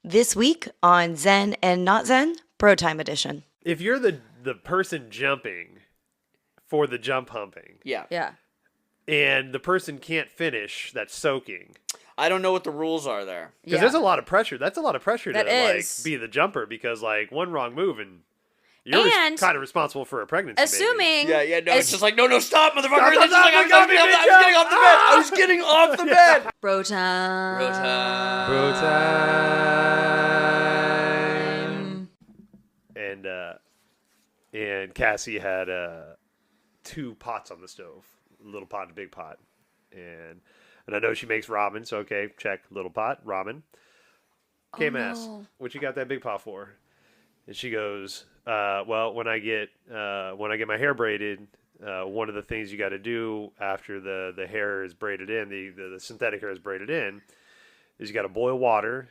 This week on Zen and Not Zen, BroTime edition. If you're the person jumping for the jump humping, Yeah. and the person can't finish that's soaking, I don't know what the rules are there. because there's a lot of pressure. That's a lot of pressure That to is. like be the jumper, because like one wrong move and you're And kind of responsible for a pregnancy. Assuming. No, it's just like, no, stop, motherfucker. Stop, It's just stop, like, I was stop, getting stop, off the bed. I was getting off the bed. BroTime. And Cassie had 2 pots on the stove, a little pot and a big pot, and I know she makes ramen, so okay, check, little pot ramen. K-Mass, what you got that big pot for? And she goes, well, when I get my hair braided, one of the things you got to do after the hair is braided in, the synthetic hair is braided in, is you got to boil water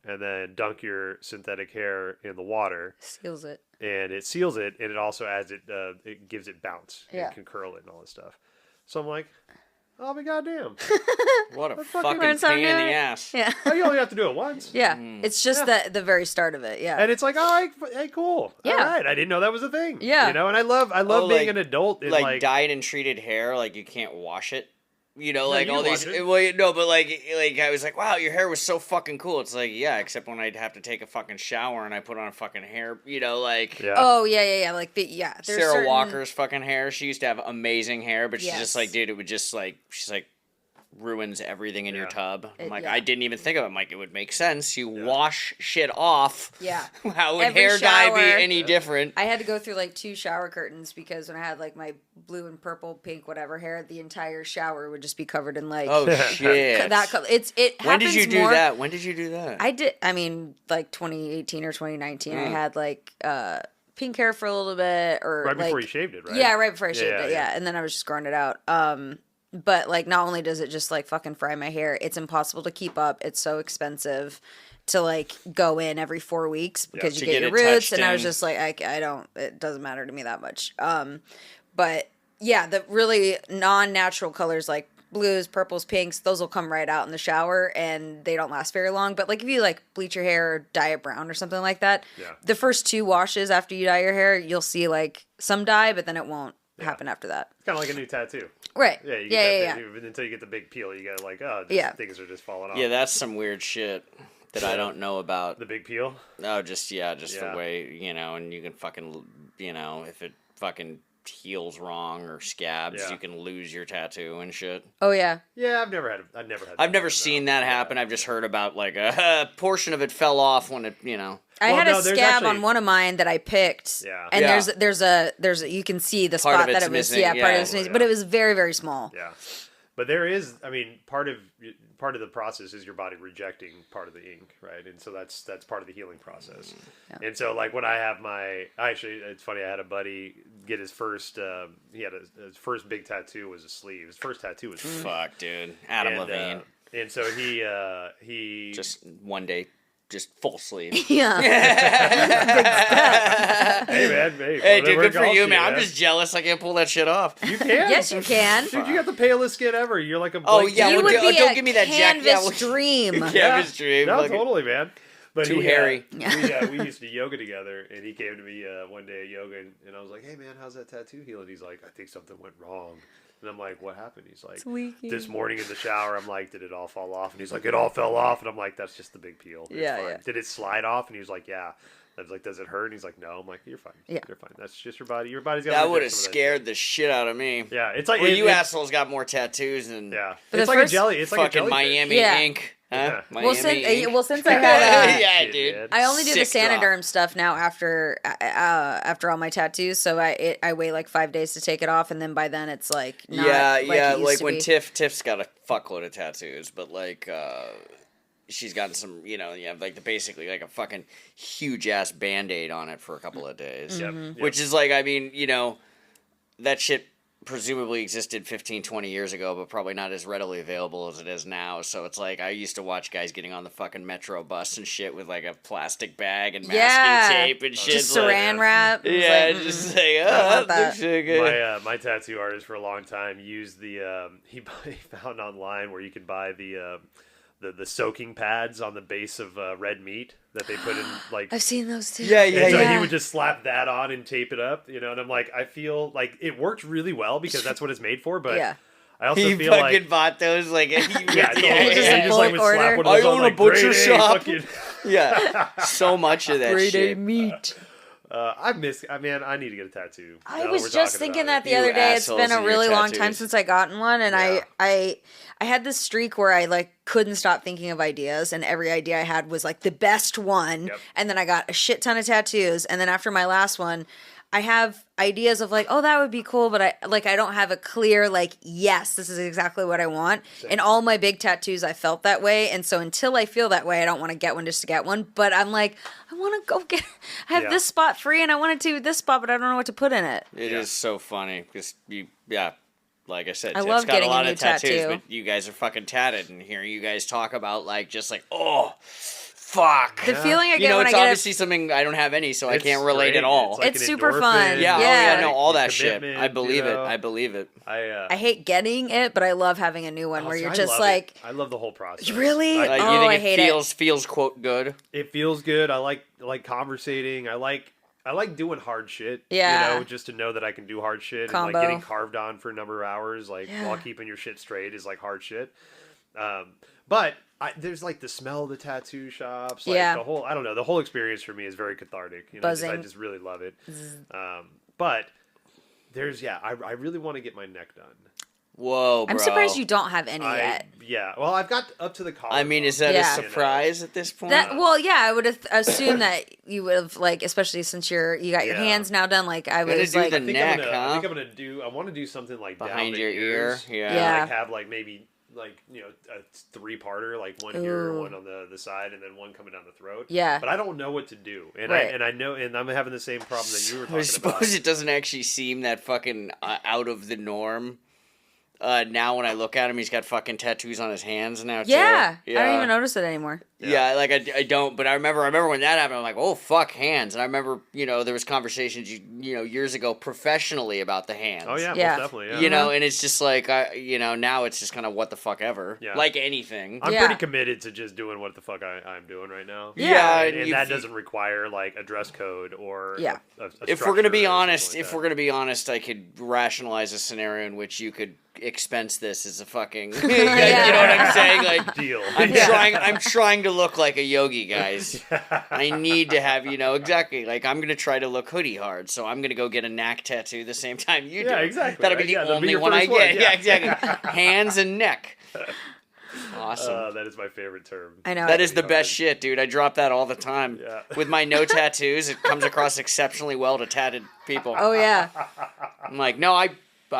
and then dunk your synthetic hair in the water. Seals it. And it seals it, and it also adds it gives it bounce. Yeah. It can curl it and all this stuff. So I'm like, oh my goddamn. What a fucking fucking pain in the ass. Yeah. Oh, you only have to do it once. Yeah. It's just the very start of it. Yeah. And it's like, all right, hey, cool. Yeah. All right. I didn't know that was a thing. Yeah. You know, and I love being an adult and Like dyed and treated hair, like you can't wash it. You know, like you all can these. wash it. Well, no, but like I was like, wow, your hair was so fucking cool. It's like, yeah, except when I'd have to take a fucking shower and I put on a fucking hair. You know, like Yeah. Oh, yeah. Like, there's Sarah certain... Walker's fucking hair. She used to have amazing hair, but she's Yes. just like, dude, it would just like, she's like, ruins everything in your Yeah. tub. I'm like, yeah. I didn't even think of it. I'm like, it would make sense. You wash shit off. Yeah. How would Every hair dye be shower. any different? I had to go through like 2 shower curtains because when I had like my blue and purple, pink, whatever hair, the entire shower would just be covered in like Oh shit! that color. It When did happens you do more- that? When did you do that? I did. I mean, like 2018 or 2019. I had like pink hair for a little bit, or Right like, before you shaved it, right? Yeah, right before I shaved it. yeah. Yeah, and then I was just growing it out. But like, not only does it just like fucking fry my hair, it's impossible to keep up. It's so expensive to like go in every 4 weeks because To you get get your it roots, touched and I was in. just like, I don't. It doesn't matter to me that much. But yeah, the really non-natural colors like blues, purples, pinks, those will come right out in the shower and they don't last very long. But like if you like bleach your hair or dye it brown or something like that, Yeah. the first 2 washes after you dye your hair, you'll see like some dye, but then it won't happen after that. It's kind of like a new tattoo. Right. Yeah. You Yeah. get that until you get the big peel, you got like, oh, Yeah. things are just falling off. Yeah, that's some weird shit that I don't know about. The big peel. No, just Yeah. the way, you know, and you can fucking, you know, if it fucking heals wrong or scabs, Yeah. you can lose your tattoo and shit. Oh yeah. Yeah, I've never had. I've never seen that happen. I've just heard about like a portion of it fell off when it, you know. I Well, had no, a there's scab actually- on one of mine that I picked. Yeah. And Yeah. there's a you can see the Part of spot that it's it was missing, part of yeah. it's missing, but it was very, very small. Yeah, but there is. I mean, part of the process is your body rejecting part of the ink, right? And so that's part of the healing process. Yeah. And so, like when I have actually, it's funny. I had a buddy get his first. He had his first big tattoo was a sleeve. His first tattoo was Fuck, dude. Adam Levine. and so he Just one day, just full sleeve. Yeah. hey man, hey, Hey, dude, whatever good for calls you, you, man. I'm just jealous I can't pull that shit off. You can. Yes, you can. Dude, you got the palest skin ever. You're like a Oh, blank yeah, You well, would don't- be don't a give me that canvas jack- yeah, dream. Canvas dream. No, Like- totally, man. But Too hairy. We used to yoga together, and he came to me one day at yoga, and I was like, "Hey, man, how's that tattoo healing?" He's like, "I think something went wrong." And I'm like, "What happened?" He's like, leaking. "This morning in the shower." I'm like, "Did it all fall off?" And he's like, "It all fell off." And I'm like, "That's just the big peel. It's Yeah, fine." yeah. Did it slide off? And he was like, "Yeah." I was like, "Does it hurt?" And he's like, "No." I'm like, "You're fine. Yeah. You're fine. That's just your body. Your body's got." That would have scared the shit out of me. Yeah, it's like Well, you it- assholes got more tattoos than Yeah, But it's the like first a jelly. It's like a fucking jellyfish. Miami Yeah. ink. Huh? Yeah. Miami ink. Since I had Yeah, Shit, dude. man. I only do the Sick drop. Sanoderm stuff now after all my tattoos, so I wait like 5 days to take it off, and then by then it's like not Yeah, like yeah. it used Like to when be. Tiff's got a fuckload of tattoos, but like she's gotten some, you know, you have like basically like a fucking huge ass Band-Aid on it for a couple of days. Yep, Mm-hmm. yep. Which is like, I mean, you know, that shit presumably existed 15, 20 years ago, but probably not as readily available as it is now. So it's like, I used to watch guys getting on the fucking Metro bus and shit with like a plastic bag and masking Yeah. tape and shit. Just like, saran wrap. It was yeah, like, just mm-mm. like, Don't oh, want that looks that. really good. My tattoo artist for a long time used the he found online where you could buy the the soaking pads on the base of red meat that they put in like. I've seen those too. Yeah, And so yeah. he would just slap that on and tape it up, you know. And I'm like, I feel like it worked really well because that's what it's made for. But Yeah. I also He feel fucking like bought those like yeah, totally. Just And a he just like would bulk slap order. one of those I on, own a like, butcher grade A shop. fucking- yeah, so much of that shit. meat. I need to get a tattoo. I now that was we're just talking thinking about that it. the other You day. It's assholes been a and your really long time tattoos. since I gotten one, and Yeah. I had this streak where I like couldn't stop thinking of ideas, and every idea I had was like the best one. Yep. And then I got a shit ton of tattoos, and then after my last one, I have ideas of like, oh, that would be cool, but I don't have a clear like, yes, this is exactly what I want. Same. And all my big tattoos, I felt that way, and so until I feel that way, I don't want to get one just to get one. But I'm like, I want to go get. I have Yeah. this spot free, and I wanted to this spot, but I don't know what to put in it. It is so funny because like I said, I Tiff's love got getting a a lot new of tattoos, tattoo. but you guys are fucking tatted, and hearing you guys talk about like just like fuck. The feeling I You get know, when I it's get obviously something I don't have any, so I It's can't relate great. at all. It's, like It's an super endorphin, fun. yeah, Yeah. oh yeah, no, all the that shit. commitment, I believe you it. know? I believe it. I hate getting it, but I love having a new one where see, you're I just love like, it. I love the whole process. Really? Like, Oh, you think I it hate it. feels quote good? It feels good. I like conversating. I like doing hard shit. Yeah. You know, just to know that I can do hard shit and Combo. like getting carved on for a number of hours, like Yeah. while keeping your shit straight is like hard shit. But there's like the smell of the tattoo shops, like Yeah. the whole experience for me is very cathartic. You know, I Buzzing. just really love it. But I really want to get my neck done. Whoa, bro. I'm surprised you don't have any yet. Well, I've got up to the collar. I mean, is that Yeah. a surprise at this point? Well, yeah, I would assume that you would have like, especially since you got your Yeah. hands now done. Like I Gotta was do like, the I think neck, I huh? think I'm gonna do. I want to do something like down Behind the your ear, ears. yeah. Yeah. Like have like maybe like a 3-parter, like one here, Ooh. one on the side, and then one coming down the throat. Yeah. But I don't know what to do, and Right. I know, and I'm having the same problem that you were talking I suppose about. it doesn't actually seem that fucking out of the norm. Now when I look at him, he's got fucking tattoos on his hands now. Too. yeah, I don't even notice it anymore. Yeah, like I don't, but I remember when that happened. I'm like, oh fuck, hands. And I remember, there was conversations, years ago professionally about the hands. Oh yeah, Yeah. most definitely. Yeah. You know, and it's just like now it's just kind of what the fuck ever. Yeah. Like anything. I'm Yeah. pretty committed to just doing what the fuck I'm doing right now. Yeah, and, and that doesn't require like a dress code or Yeah. a If we're gonna be structure or honest, something like if that. we're gonna be honest, I could rationalize a scenario in which you could expense this as a fucking. You know what I'm saying? Like deal. I'm trying to look like a yogi, guys. I need to have, exactly. Like I'm gonna try to look hoodie hard, so I'm gonna go get a neck tattoo the same time you do. Yeah, exactly, That'll right? be the Yeah, that'll be only your one I first one, get. yeah. Yeah, exactly. Hands and neck. Awesome. That is my favorite term. I know. That is the best shit, dude. I drop that all the time. Yeah. With my no tattoos, it comes across exceptionally well to tatted people. Oh yeah. I'm like, no, I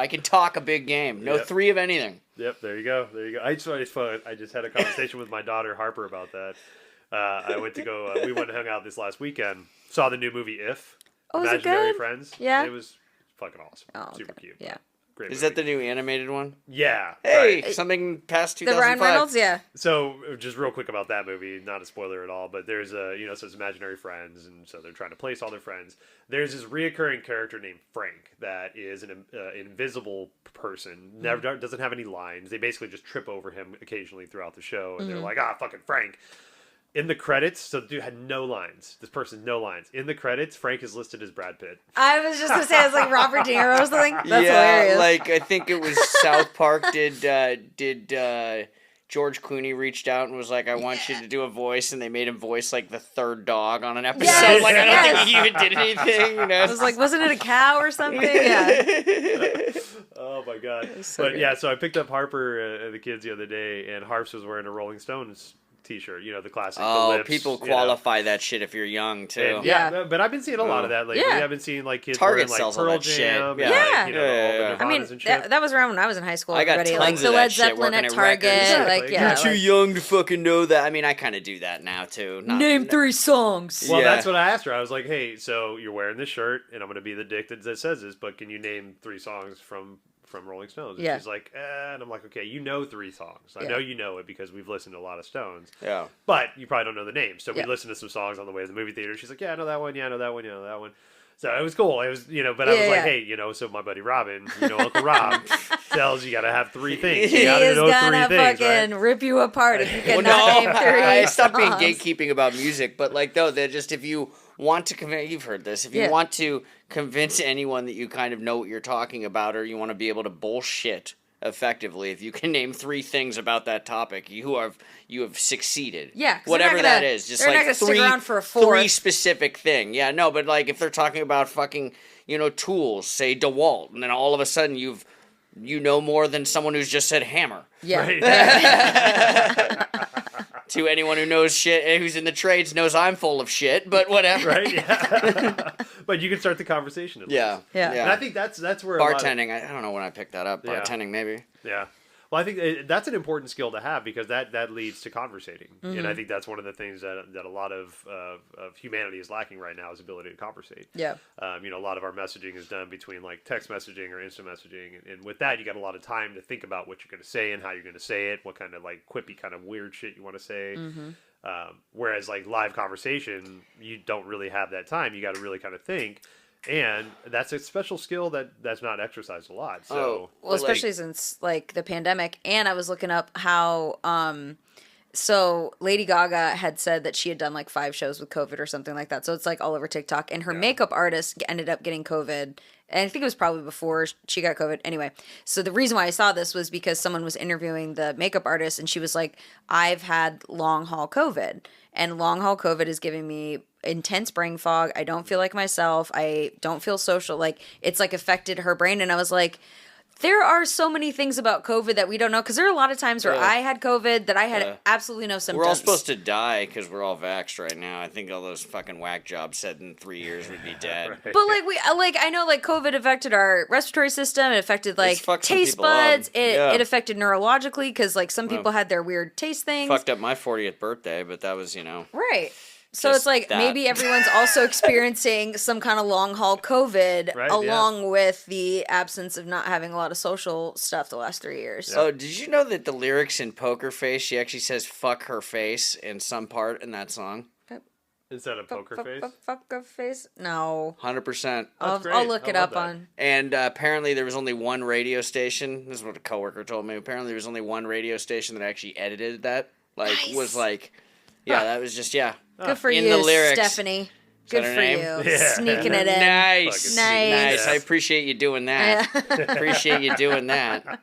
can talk a big game. No Yep. 3 of anything. Yep, there you go. I just had a conversation with my daughter Harper about that. I went to go. We went and hung out this last weekend. Saw the new movie If. Oh, is it Imaginary good? Friends. Yeah. It was fucking awesome. Oh, Super okay. cute. Yeah. Great. Is movie. that the new animated one? Yeah. Hey, right. something past The 2005. Ryan Reynolds, yeah. So just real quick about that movie, not a spoiler at all, but there's so it's imaginary friends, and so they're trying to place all their friends. There's this reoccurring character named Frank that is an invisible person, never doesn't have any lines. They basically just trip over him occasionally throughout the show, and they're like, fucking Frank. In the credits, so the dude had no lines. This person, no lines. In the credits, Frank is listed as Brad Pitt. I was just gonna say it's like Robert De Niro or something. That's yeah, hilarious. like I think it was South Park. Did George Clooney reached out and was like, "I want you to do a voice," and they made him voice like the third dog on an episode. Yes, like I don't yes. think he even did anything. I was like, wasn't it a cow or something? Yeah. Oh my god! so But good. yeah, so I picked up Harper and the kids the other day, and Harps was wearing a Rolling Stones T-shirt. The classic. The Oh, lips, people qualify that shit if you're young too. And Yeah. but I've been seeing a lot of that lately. Yeah. I've been seeing like kids Target wearing like sells all Pearl that shit. Jam, Yeah. and, like, Yeah. all the Yeah. I mean, Nirvanas and shit. that was around when I was in high school. I got Everybody, tons like of the that Led shit Zeppelin working at at Target. records. Exactly. Like, yeah. You're Too like, young to fucking know that. I mean, I kind of do that now too. name 3 songs. Well, Yeah. that's what I asked her. I was like, "Hey, so you're wearing this shirt, and I'm going to be the dick that says this, but can you name 3 songs from Rolling Stones?" And Yeah. she's like, and I'm like, "Okay, you know 3 songs. I Yeah. know you know it because we've listened to a lot of Stones, Yeah. but you probably don't know the names." So we Yeah. listened to some songs on the way to the movie theater. She's like, "Yeah, I know that one. Yeah, I know that one. Yeah, I know that one." So it was cool. It was, but I was like, Yeah. hey, so my buddy Robin, Uncle Rob tells you got to have three things. You He got to is know gonna three things, fucking right? rip you apart if you Well, cannot no, name three I stopped being songs. gatekeeping about music, but like, though, they're just if you want to convince, you've heard this, if you Yeah. want to convince anyone that you kind of know what you're talking about, or you want to be able to bullshit effectively, if you can name three things about that topic, you have succeeded. Yeah, 'cause they're whatever not gonna- that is, just they're not like gonna stick three around for a fourth. three specific thing. Yeah, no, but like if they're talking about fucking tools, say DeWalt, and then all of a sudden you know more than someone who's just said hammer. Yeah. Right. To anyone who knows shit, who's in the trades, knows I'm full of shit. But whatever. Right? Yeah. But you can start the conversation at Yeah. least. Yeah. And I think that's where a lot of- Bartending. I don't know when I picked that up. Yeah. Bartending, maybe. Yeah. Well, I think that's an important skill to have because that leads to conversating, and I think that's one of the things that a lot of humanity is lacking right now is ability to conversate. Yeah. A lot of our messaging is done between like text messaging or instant messaging, and with that you got a lot of time to think about what you're going to say and how you're going to say it, what kind of like quippy kind of weird shit you want to say. Whereas like live conversation, you don't really have that time. You got to really kind of think. And that's a special skill that's not exercised a lot. So, Well, especially since like the pandemic, and I was looking up how so Lady Gaga had said that she had done like 5 shows with COVID or something like that. So it's like all over TikTok, and her makeup artist ended up getting COVID. And I think it was probably before she got COVID. Anyway, so the reason why I saw this was because someone was interviewing the makeup artist, and she was like, I've had long haul COVID, and long haul COVID is giving me intense brain fog. I don't feel like myself. I don't feel social. Like, it's like affected her brain. And I was like, there are so many things about COVID that we don't know, because there are a lot of times where I had COVID that I had absolutely no symptoms. We're all supposed to die because we're all vaxxed right now. I think all those fucking whack jobs said in 3 years we'd be dead. Right. But I know like COVID affected our respiratory system. It affected like fucked some taste people up. buds. Yeah. It affected neurologically because like some people had their weird taste things. Fucked up my 40th birthday, but that was, Right. So Just it's like that. maybe everyone's also experiencing some kind of long haul COVID Right, along with the absence of not having a lot of social stuff the last 3 years. Oh, did you know that the lyrics in Poker Face, she actually says "fuck her face" in some part in that song? instead of poker face. Fuck a face? No. 100%. I'll great. look I it love up that. on. And apparently there was only one radio station. This is what a coworker told me. Apparently there was only one radio station that actually edited that. Like, Nice. was like, yeah, that was just, yeah. Good for In you, the lyrics. Stephanie. that Good her for name? you. Yeah. Sneaking it in. Nice. Fucking Nice. sneak. I appreciate you doing that. Appreciate you doing that.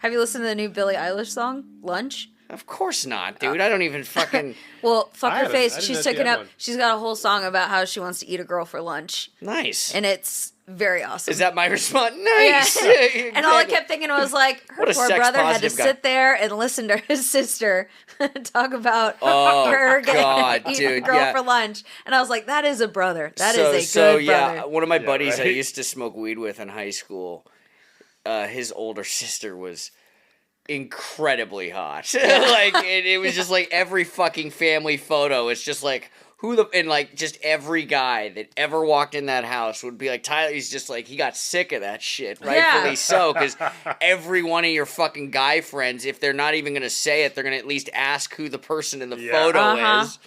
Have you listened to the new Billie Eilish song, Lunch? Of course not, dude. I don't even fucking... Well, fuck I her haven't. I face. didn't She's know she taken had up. one. She's got a whole song about how she wants to eat a girl for lunch, Nice. and it's very awesome. Is that my response? Yeah. Nice. And all I kept thinking was like, her What a poor sex brother had to positive guy. sit there and listen to his sister talk about Oh, her God, eating a dude, girl yeah. for lunch, and I was like, that is a brother. That so, is a good yeah, brother. one of my buddies I right. used to smoke weed with in high school, his older sister was incredibly hot. Like it was just like every fucking family photo. It's just like and like just every guy that ever walked in that house would be like, Tyler's just like, he got sick of that shit. Rightfully Yeah. so, because every one of your fucking guy friends, if they're not even gonna say it, they're gonna at least ask who the person in the Yeah. photo Uh-huh. is.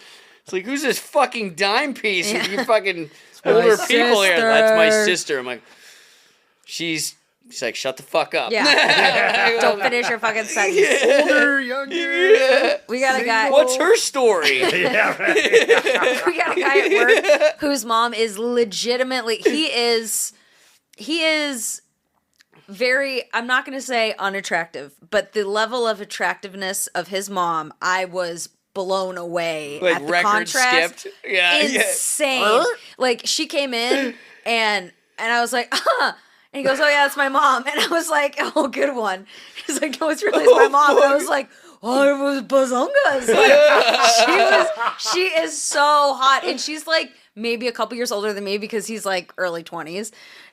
It's like, who's this fucking dime piece with Yeah. you fucking my older people here? That's my sister. sister. I'm like, she's like, shut the fuck up. Yeah. Don't finish your fucking sentence. Older, younger. Yeah. We got a guy. What's her story? Yeah, right. We got a guy at work whose mom is legitimately. He is very. I'm not going to say unattractive, but the level of attractiveness of his mom, I was blown away Like at the record contrast. skipped. Yeah. Insane. Her? Like she came in and I was like, and he goes, oh yeah, that's my mom. And I was like, oh, good one. He's like, no, it's really my mom. And I was like, oh, it was bazongas. Like, she is so hot. And she's like maybe a couple years older than me because he's like early 20s.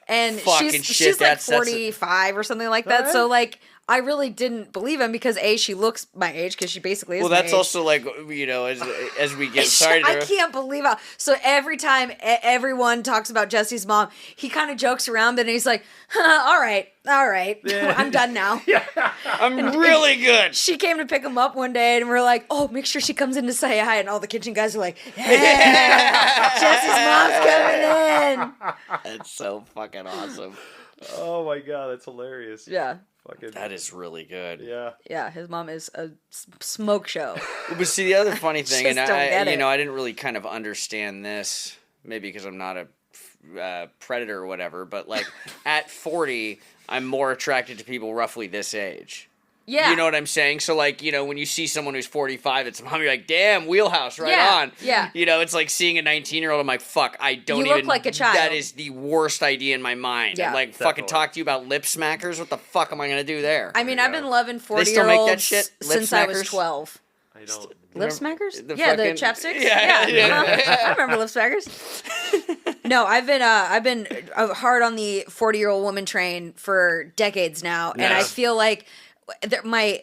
And Fucking she's shit, like that's- 45 or something like that. So like I really didn't believe him because A, she looks my age because she basically is. Well, my that's age. also like, as we get started. I can't believe how. So every time everyone talks about Jesse's mom, he kind of jokes around, but he's like, all right, I'm done now. I'm really good. She came to pick him up one day, and we're like, oh, make sure she comes in to say hi. And all the kitchen guys are like, yeah, Jesse's mom's coming in. That's so fucking awesome. Oh my god, that's hilarious. Yeah. Fucking, That is really good. yeah. Yeah, his mom is a smoke show. But see, the other funny thing, and Just don't get it. I didn't really kind of understand this, maybe because I'm not a predator or whatever, but like at 40, I'm more attracted to people roughly this age. Yeah. You know what I'm saying? So, like, when you see someone who's 45, it's mom, you're like, damn, wheelhouse, right on. Yeah. It's like seeing a 19-year-old, I'm like, fuck, I don't You even... look like a child. That is the worst idea in my mind. Yeah. I'm like, fucking Definitely. talk to you about lip smackers? What the fuck am I going to do there? I mean, I've been loving They still make that 40-years-olds shit? Lip since I was smackers? 12. I don't. Lip smackers? the Yeah, the fucking- chapsticks? Yeah. I remember lip smackers. No, I've been hard on the 40-year-old woman train for decades now, and I Nice. feel like my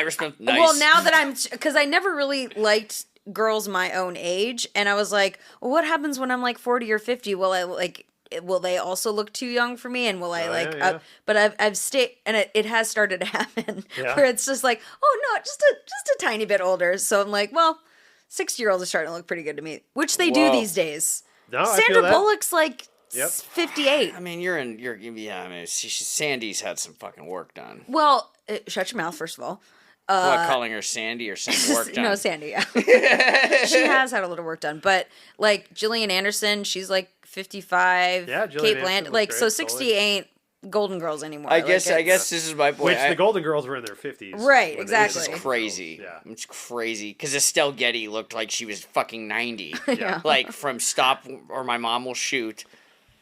response, nice. well, now that because I never really liked girls my own age, and I was like, well, what happens when I'm like 40 or 50? Will they also look too young for me? And will I yeah. but I've stayed, and it has started to happen Yeah. where it's just like, oh no, just a tiny bit older. So I'm like, well, 60-year-olds are starting to look pretty good to me, which they do Whoa. these days. No, I feel Sandra that. Bullock's like Yep. 58. I mean, Sandy's had some fucking work done. Well, shut your mouth, first of all. What, calling her Sandy or some work done? No, Sandy, yeah. She has had a little work done. But, like, Gillian Anderson, she's, like, 55. Yeah, Gillian Kate Anderson Blanchett. was Like, great, so 60 totally. ain't Golden Girls anymore. I Like, guess it's- this is my point. Which the Golden Girls were in their 50s. Right, when they exactly. did It's the Golden crazy. Girls. Yeah. It's crazy. Because Estelle Getty looked like she was fucking 90. Yeah. Like, from Stop or My Mom Will Shoot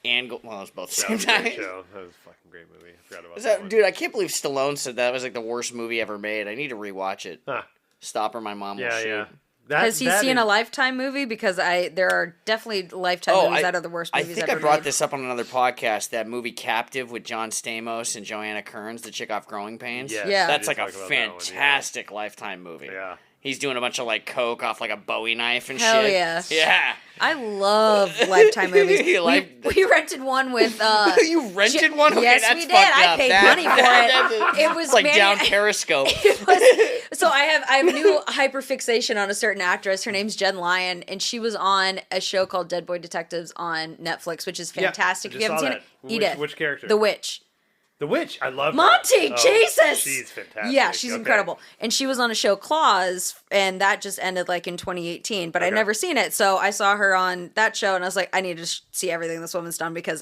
and... Well, it was both That same was a great time. show. That was a fucking great movie. I forgot about Is that that, one. dude, I can't believe Stallone said that was like the worst movie ever made. I need to rewatch it. Huh. Stop or My Mom Will Yeah, Shoot. yeah. Has he seen a Lifetime movie? Because there are definitely Lifetime movies that are the worst movies I think ever I brought made. this up on another podcast. That movie Captive with John Stamos and Joanna Kearns, the chick off Growing Pains. Yes, Yeah. we That's did like a talk about that one, fantastic Lifetime movie. Yeah. He's doing a bunch of like coke off like a Bowie knife and Hell shit. yeah. Yeah. I love Lifetime movies. You like- we rented one with... You rented one? Okay, yes, that's we did. fucked I up. paid That- money for it. It was It's like Manny- down Periscope. So I have a new hyperfixation on a certain actress. Her name's Jen Lyon, and she was on a show called Dead Boy Detectives on Netflix, which is fantastic. I If you just haven't saw seen it, that. Edith, Which character? the witch. The Witch. I love her. Monty, Oh, Jesus! She's fantastic. Yeah, she's Okay. incredible. And she was on a show, Claws, and that just ended like in 2018, but I'd Okay. never seen it. So I saw her on that show, and I was like, I need to see everything this woman's done because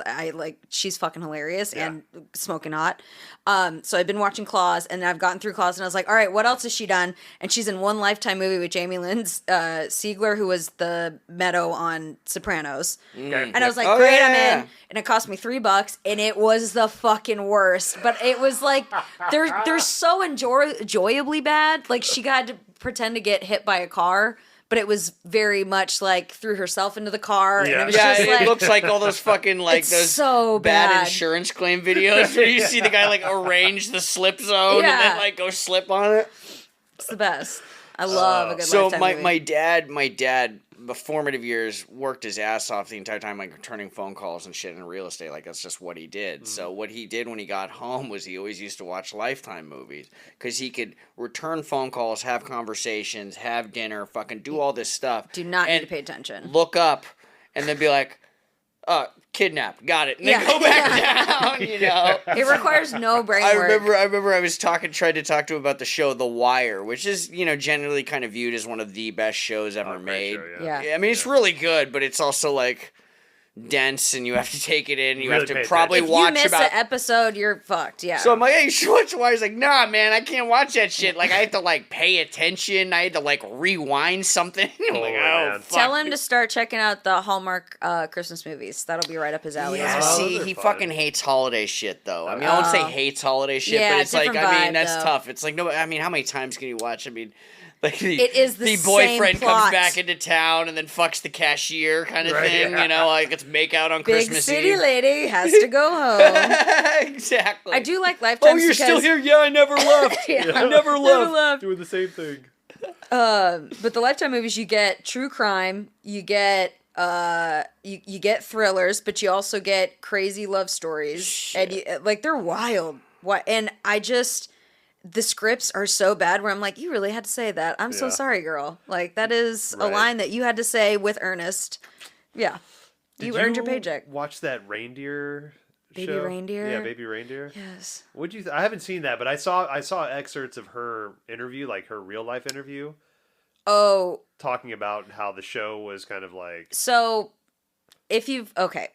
she's fucking hilarious Yeah. and smoking hot. So I've been watching Claws, and I've gotten through Claws, and I was like, all right, what else has she done? And she's in one Lifetime movie with Jamie Lynn Sigler, who was the Meadow on Sopranos. Okay. And I was like, Oh, great, yeah. I'm in. And it cost me $3, and it was the fucking worst. But it was like, they're so enjoyably bad. Like, she got to pretend to get hit by a car, but it was very much like threw herself into the car. And Yeah. it was Yeah, just it like, looks like all those fucking like It's those so bad bad. insurance claim videos where you see the guy like arrange the slip zone and Yeah. then like go slip on it. it's the best. I love a good So Lifetime movie. my dad, the formative years, worked his ass off the entire time, like returning phone calls and shit in real estate. Like that's just what he did. Mm-hmm. So what he did when he got home was he always used to watch Lifetime movies because he could return phone calls, have conversations, have dinner, fucking do all this stuff. Do not need and to pay attention. Look up, and then be like, kidnapped, got it, and then Yeah. go back down. You know. It requires no brain I work. remember I was tried to talk to him about the show The Wire, which is, generally kind of viewed as one of the best shows ever Great made. show, Yeah. I mean, it's really good, but it's also like dense, and you have to take it in. You Really have to pay probably if watch you miss about. an episode, you're fucked. Yeah. So I'm like, hey, you should watch The Wire. He's like, nah, man, I can't watch that shit. Like, I have to like pay attention. I had to like rewind something. I'm like, Oh, oh, man. fuck. Tell him to start checking out the Hallmark Christmas movies. That'll be right up his alley. Yeah, as well. see, those are he fun. fucking hates holiday shit, though. I mean, I won't say hates holiday shit, Yeah, but it's like, different I mean, vibe, that's though. tough. It's like, no, I mean, how many times can you watch? I mean, Like It is the the same boyfriend plot. comes back into town and then fucks the cashier kind of Right, thing, yeah. you know, like it's make out on Big Christmas city Eve. lady has to go home. Exactly. I do like Lifetimes. Oh, you're still here? Yeah, I never left. Yeah. I never left. Doing the same thing. But the Lifetime movies, you get true crime, you get you get thrillers, but you also get crazy love stories, and you, like they're wild. What? And I just the scripts are so bad where I'm like, you really had to say that. I'm so Yeah. sorry, girl. Like that is a Right. line that you had to say with earnest. Yeah, you earned your paycheck. Watch that reindeer Baby show? Reindeer? Yeah, Baby Reindeer. Yes. What'd you? I haven't seen that, but I saw excerpts of her interview, like her real life interview, Oh, talking about how the show was kind of like. so if you've okay,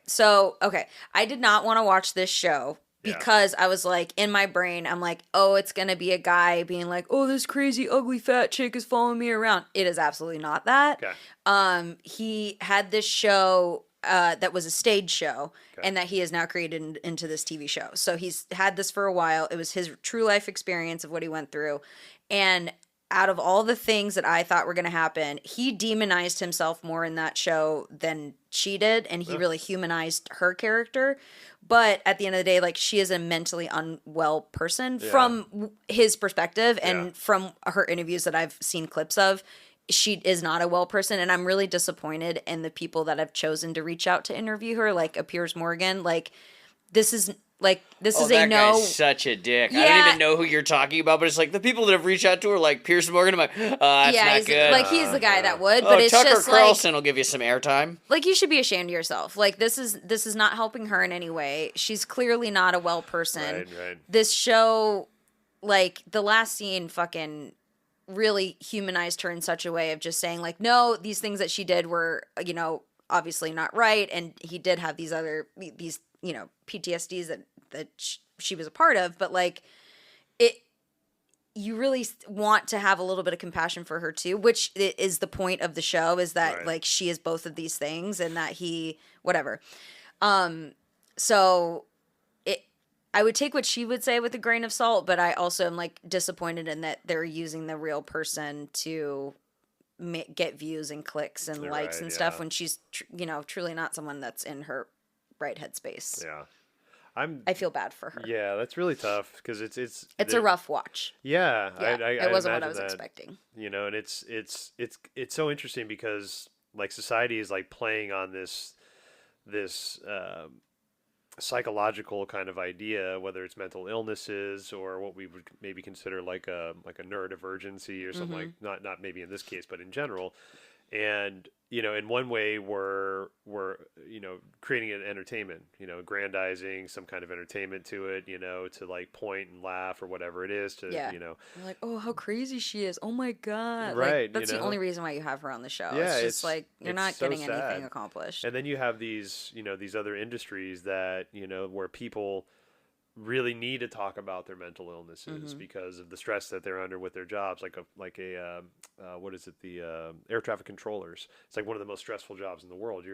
I did not want to watch this show because I was like in my brain I'm like, oh, it's gonna be a guy being like, oh, this crazy ugly fat chick is following me around. It is absolutely not that. Okay. He had this show that was a stage show, Okay. and that he has now created into this TV show. So he's had this for a while. It was his true life experience of what he went through, and out of all the things that I thought were going to happen, he demonized himself more in that show than she did, and he really humanized her character. But at the end of the day, like, she is a mentally unwell person from his perspective, and from her interviews that I've seen clips of, she is not a well person, and I'm really disappointed in the people that have chosen to reach out to interview her, like Piers Morgan. Like, this is a that no. guy's such a dick. I Yeah. don't even know who you're talking about, but it's like the people that have reached out to her, like Pierce Morgan. I'm like, oh, that's yeah, not he's, good. like he's the guy that would, but it's Tucker just Carlson will give you some airtime. like you should be ashamed of yourself. Like this is not helping her in any way. She's clearly not a well person. Right. This show, like the last scene, fucking really humanized her in such a way of just saying like, no, these things that she did were, obviously not right, and he did have these PTSDs that she was a part of, but like it. You really want to have a little bit of compassion for her too, which is the point of the show, is that like she is both of these things, and that he whatever. So I would take what she would say with a grain of salt, but I also am like disappointed in that they're using the real person to get views and clicks and likes and stuff when she's truly not someone that's in her right headspace. Yeah. I feel bad for her. Yeah, that's really tough because it's a rough watch. Yeah, It wasn't what I was that, expecting. And it's so interesting because like society is like playing on this psychological kind of idea, whether it's mental illnesses or what we would maybe consider like a neurodivergency or something, like not maybe in this case, but in general. And in one way we're creating an entertainment, aggrandizing some kind of entertainment to it, to like point and laugh or whatever it is to You're like, oh, how crazy she is, oh my god, right, like, that's the only reason why you have her on the show. Yeah, it's just like you're not so getting sad. anything accomplished. And then you have these these other industries that where people really need to talk about their mental illnesses because of the stress that they're under with their jobs, like a what is it, the air traffic controllers. It's like one of the most stressful jobs in the world.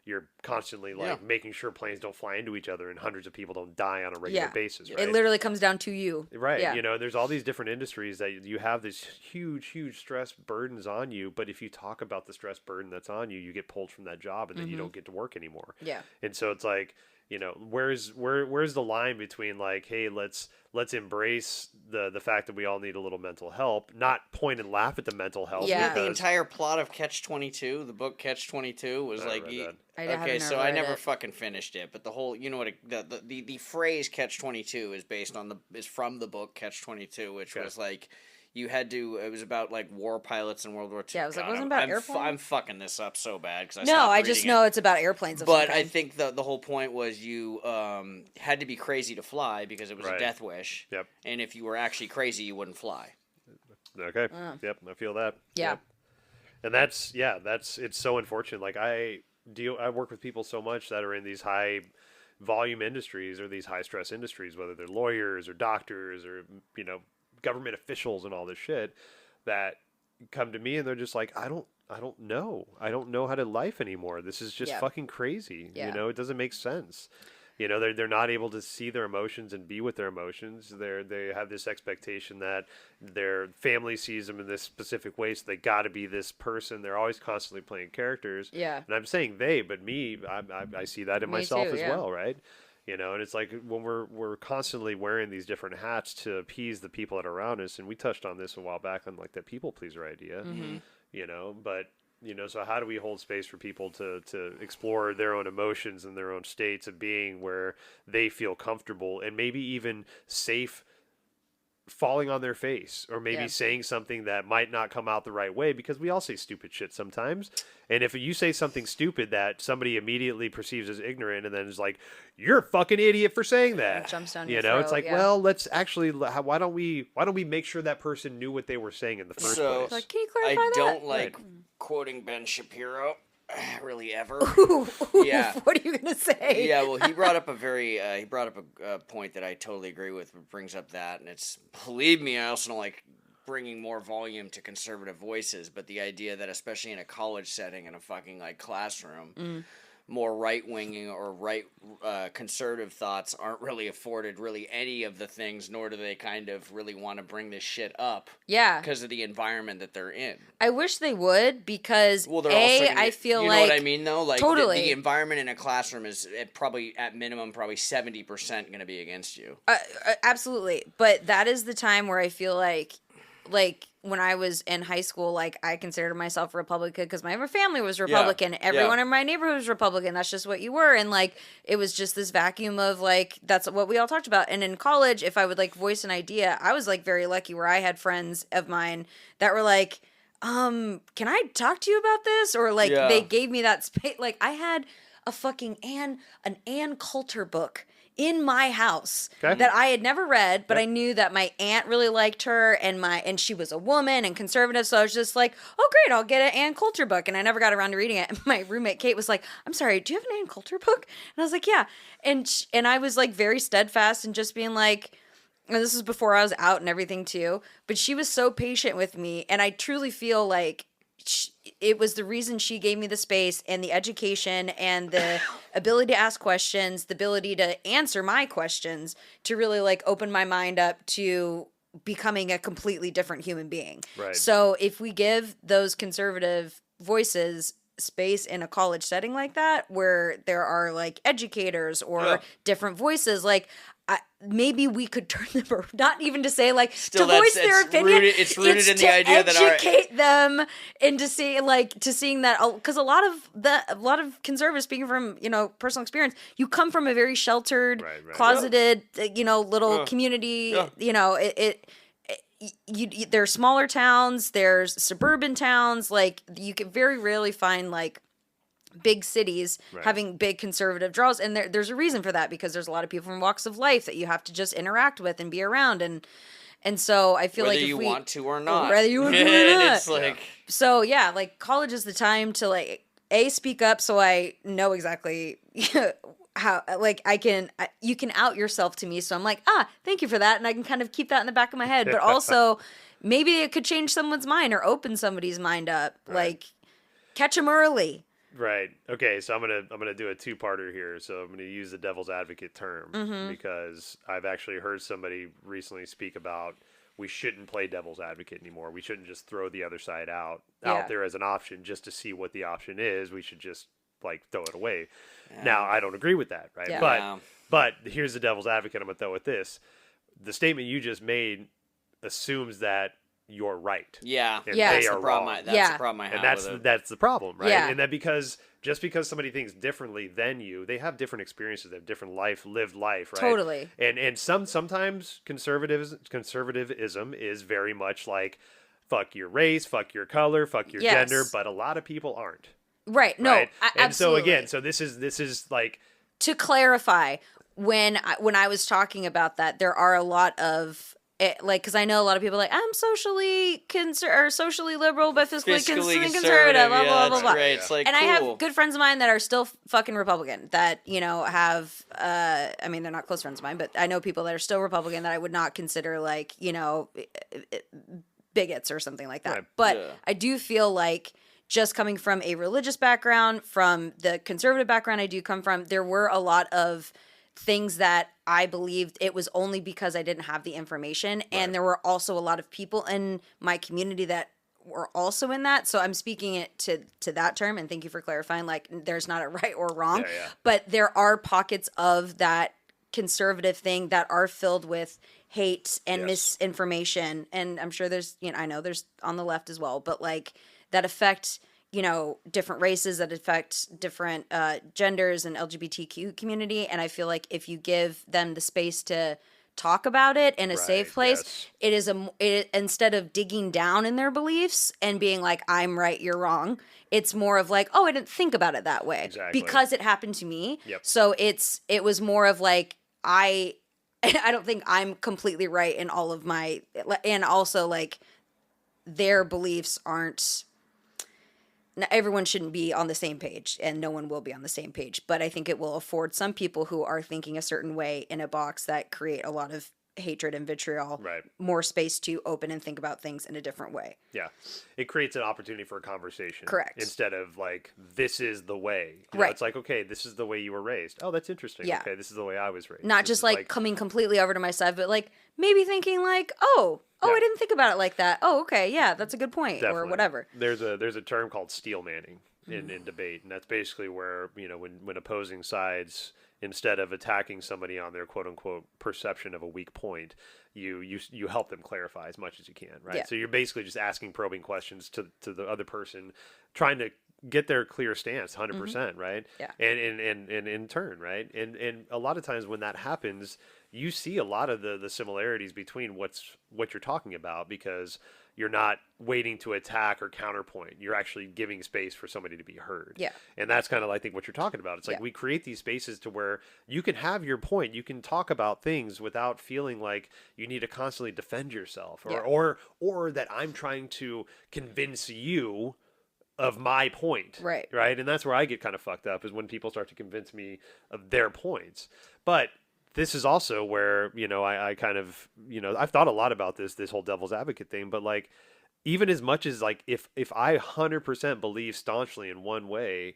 You're constantly like making sure planes don't fly into each other and hundreds of people don't die on a regular basis, right? It literally comes down to you, right? There's all these different industries that you have this huge stress burdens on you, but if you talk about the stress burden that's on you, you get pulled from that job and then you don't get to work anymore. And so it's like, where's the line between like, hey, let's embrace the fact that we all need a little mental help, not point and laugh at the mental health. Yeah. The entire plot of Catch-22, the book Catch-22, was like, I never fucking finished it, but the whole, the phrase Catch-22 is from the book Catch-22, which was like, it was about like war pilots in World War II. Yeah, it was wasn't about airplanes? I'm fucking this up so bad because I just know it's about airplanes. But I think the whole point was you had to be crazy to fly because it was a death wish. Yep. And if you were actually crazy, you wouldn't fly. Okay. Yep. I feel that. Yeah. Yep. And it's so unfortunate. Like I work with people so much that are in these high volume industries or these high stress industries, whether they're lawyers or doctors or, government officials and all this shit, that come to me and they're just like, I don't know how to life anymore. This is just fucking crazy. Yeah. It doesn't make sense. You know, they're not able to see their emotions and be with their emotions. They have this expectation that their family sees them in this specific way, so they got to be this person. They're always constantly playing characters. Yeah. And I'm saying they, but me, I see that in Me myself too, as yeah. well, right? You know, and it's like when we're constantly wearing these different hats to appease the people that are around us, and we touched on this a while back on like that people pleaser idea. You know, but you know, so how do we hold space for people to explore their own emotions and their own states of being where they feel comfortable and maybe even safe falling on their face, or maybe Yeah. saying something that might not come out the right way, because we all say stupid shit sometimes. And if you say something stupid that somebody immediately perceives as ignorant and then is like, you're a fucking idiot for saying that, jumps down you your know, it's throat, like, yeah. well, let's actually, why don't we make sure that person knew what they were saying in the first So- place? Like, can you clarify I that? don't like quoting Ben Shapiro, really ever. Ooh, Yeah. What are you gonna say? Yeah, well, he brought up a point that I totally agree with. Brings up that, and it's, believe me, I also don't like bringing more volume to conservative voices, but the idea that especially in a college setting, in a fucking like classroom, more right-winging or conservative thoughts aren't really afforded really any of the things, nor do they kind of really want to bring this shit up Yeah. because of the environment that they're in. I wish they would, because Well, they're also gonna, I feel you like know what I mean, though. Like totally. the environment in a classroom is probably at minimum 70% going to be against you. Absolutely. But that is the time where I feel like when I was in high school, like I considered myself a Republican because my family was Republican. Everyone in my neighborhood was Republican. That's just what you were. And like, it was just this vacuum of like, that's what we all talked about. And in college, if I would like voice an idea, I was like very lucky where I had friends of mine that were like, can I talk to you about this? Or like, they gave me that space. Like I had a fucking an Ann Coulter book in my house that I had never read, but I knew that my aunt really liked her, and she was a woman and conservative, so I was just like, oh great, I'll get an Ann Coulter book, and I never got around to reading it. And my roommate Kate was like, I'm sorry, do you have an Ann Coulter book? And I was like, yeah, and I was like very steadfast and just being like, and this was before I was out and everything too, but she was so patient with me, and I truly feel like it was the reason she gave me the space and the education and the ability to ask questions, the ability to answer my questions, to really like open my mind up to becoming a completely different human being. Right. So if we give those conservative voices space in a college setting like that, where there are like educators or different voices, like maybe we could turn them, or not even to say like Still, to voice their opinion. It's rooted in to the idea that educate them into seeing that, because a lot of conservatives, speaking from personal experience, you come from a very sheltered, closeted, little community. There's smaller towns, there's suburban towns, like you can very rarely find like big cities having big conservative draws, and there's a reason for that, because there's a lot of people from walks of life that you have to just interact with and be around, and so I feel whether like if you we want to or not, whether you want to or not, it's like so yeah, like college is the time to like speak up, so I know exactly how, like you can out yourself to me, so I'm like, thank you for that, and I can kind of keep that in the back of my head, but also maybe it could change someone's mind or open somebody's mind up, like catch them early. Right. Okay. So I'm gonna do a two-parter here. So I'm gonna use the devil's advocate term because I've actually heard somebody recently speak about we shouldn't play devil's advocate anymore. We shouldn't just throw the other side out there as an option just to see what the option is. We should just like throw it away. Yeah. Now I don't agree with that, right? Yeah. But here's the devil's advocate I'm gonna throw with this. The statement you just made assumes that you're right. Yeah. And Yeah. they That's are the problem. wrong. That's the problem I have. And that's the problem, right? Yeah. And that because somebody thinks differently than you, they have different experiences, they have different lived life, right? Totally. And sometimes conservatism is very much like fuck your race, fuck your color, fuck your gender, but a lot of people aren't. Right. No. Right? And absolutely. so again, this is like, to clarify, when I was talking about that, there are a lot of because I know a lot of people are like, I'm socially liberal but fiscally conservative, blah blah blah blah. Right. It's like, and cool. I have good friends of mine that are still fucking Republican, that have I mean, they're not close friends of mine, but I know people that are still Republican that I would not consider like bigots or something like that. Right. But I do feel like, just coming from a religious background, from the conservative background I do come from, there were a lot of things that I believed it was only because I didn't have the information. And Right. there were also a lot of people in my community that were also in that. So I'm speaking it to that term, and thank you for clarifying. Like, there's not a right or wrong, Yeah, yeah. but there are pockets of that conservative thing that are filled with hate and Yes. misinformation. And I'm sure there's, I know there's on the left as well, but like that affect, different races, that affect different genders and LGBTQ community. And I feel like if you give them the space to talk about it in a safe Right, place, yes. it is instead of digging down in their beliefs and being like, I'm right, you're wrong. It's more of like, oh, I didn't think about it that way Exactly. because it happened to me. Yep. So it was more of like, I don't think I'm completely right in all of my, and also like their beliefs aren't, everyone shouldn't be on the same page, and no one will be on the same page, but I think it will afford some people who are thinking a certain way in a box that create a lot of hatred and vitriol Right. more space to open and think about things in a different way. Yeah, it creates an opportunity for a conversation. Correct. Instead of like, this is the way. Right. It's like, okay, this is the way you were raised. Oh, that's interesting. Yeah. Okay, this is the way I was raised. Not This just is like coming completely over to my side, but like maybe thinking like, oh, Yeah. I didn't think about it like that. Oh, okay, yeah, that's a good point, or Definitely. whatever. There's a term called steel manning in debate, and that's basically where when opposing sides, instead of attacking somebody on their quote unquote perception of a weak point, you help them clarify as much as you can, right? Yeah. So you're basically just asking probing questions to the other person, trying to get their clear stance 100%, right? Yeah. And in turn, right? And a lot of times when that happens, you see a lot of the similarities between what you're talking about, because you're not waiting to attack or counterpoint. You're actually giving space for somebody to be heard. Yeah. And that's kind of, I think, what you're talking about. It's like Yeah. we create these spaces to where you can have your point. You can talk about things without feeling like you need to constantly defend yourself, Yeah. or that I'm trying to convince you of my point. Right. Right. And that's where I get kind of fucked up, is when people start to convince me of their points. But this is also where, I kind of, I've thought a lot about this whole devil's advocate thing, but like, even as much as like, if I 100% believe staunchly in one way,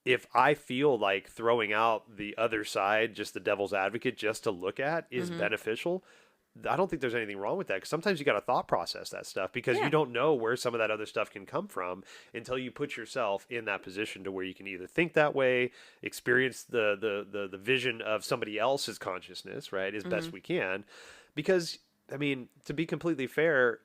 if I feel like throwing out the other side, just the devil's advocate, just to look at is beneficial, I don't think there's anything wrong with that, because sometimes you got to thought process that stuff, because Yeah. you don't know where some of that other stuff can come from until you put yourself in that position to where you can either think that way, experience the vision of somebody else's consciousness, right, as best we can. Because, I mean, to be completely fair,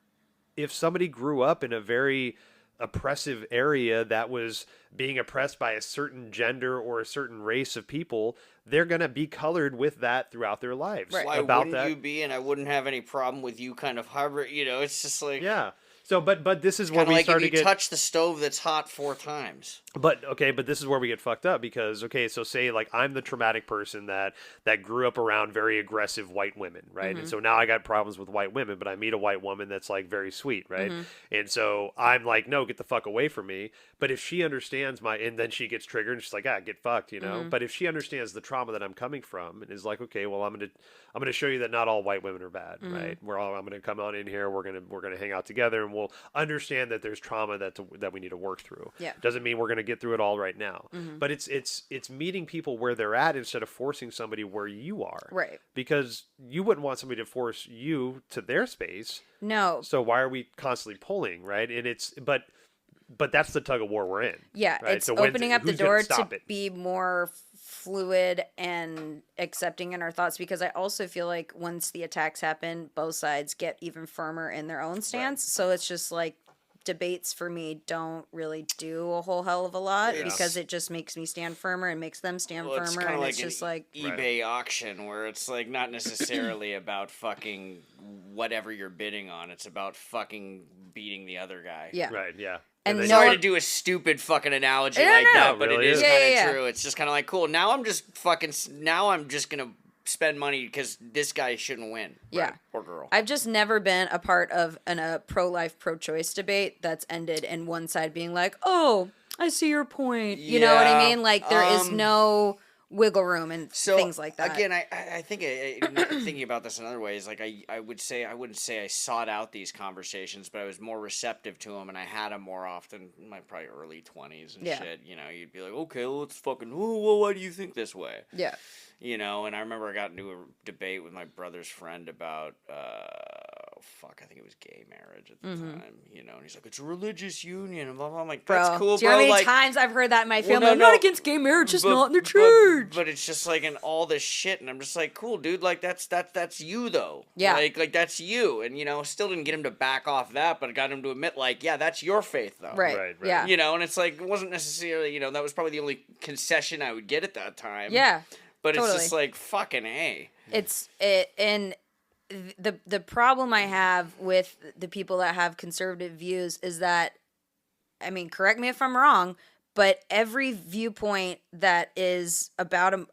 if somebody grew up in a very oppressive area that was being oppressed by a certain gender or a certain race of people, they're going to be colored with that throughout their lives. Right. Why About wouldn't that. you be? And I wouldn't have any problem with you kind of harbor. It's just like Yeah. So, but this is where kind of we like start if to you get. touch the stove that's hot 4 times. But this is where we get fucked up, because so say like I'm the traumatic person that grew up around very aggressive white women, right? And so now I got problems with white women, but I meet a white woman that's like very sweet, right? And so I'm like, no, get the fuck away from me. But if she understands and then she gets triggered and she's like, get fucked, But if she understands the trauma that I'm coming from and is like, okay, well, I'm gonna show you that not all white women are bad, right? I'm gonna come on in here, we're gonna hang out together, and we'll understand that there's trauma that we need to work through. Yeah. Doesn't mean we're gonna get through it all right now, but it's meeting people where they're at instead of forcing somebody where you are, Right. because you wouldn't want somebody to force you to their space. No. So why are we constantly pulling, right? And but that's the tug of war we're in. Yeah, right? it's So when's opening up the who's gonna door to stop it? be more fluid and accepting in our thoughts, because I also feel like once the attacks happen, both sides get even firmer in their own stance. So it's just like debates for me don't really do a whole hell of a lot, Yeah. because it just makes me stand firmer and makes them stand Well, it's firmer, kind of and like it's just an like eBay auction where it's like not necessarily about fucking whatever you're bidding on. It's about fucking beating the other guy. yeah. Right, yeah. And then- no- Sorry to do a stupid fucking analogy No, like no. that, It but really it is is. kind of Yeah, yeah, yeah. true. It's just kind of like, cool, now I'm just gonna spend money because this guy shouldn't win. Yeah. Right? Or girl. I've just never been a part of a pro-life, pro-choice debate that's ended in one side being like, "Oh, I see your point." You know what I Yeah, mean? Like there is no wiggle room and things like that. Again, I think thinking about this in other ways, like I wouldn't say I sought out these conversations, but I was more receptive to them, and I had them more often in my probably early 20s and Yeah. shit. You'd be like, okay, well, let's fucking, well, why do you think this way? Yeah. You know, and I remember I got into a debate with my brother's friend about, I think it was gay marriage at the time, you know, and he's like, it's a religious union, and blah, blah. I'm like, that's Bro, cool, do you know bro. how many Like, times I've heard that in my family? no, I'm not no, against gay marriage, just but- not in the church. But it's just like in all this shit, and I'm just like, cool, dude, like that's you though. Yeah. Like that's you, and you know, still didn't get him to back off that, but got him to admit, like, yeah, that's your faith though. Right. Yeah. You know, and it's like it wasn't necessarily, you know, that was probably the only concession I would get at that time. Yeah. But totally. it's just like fucking A. And the problem I have with the people that have conservative views is that, I mean, correct me if I'm wrong, but every viewpoint that is about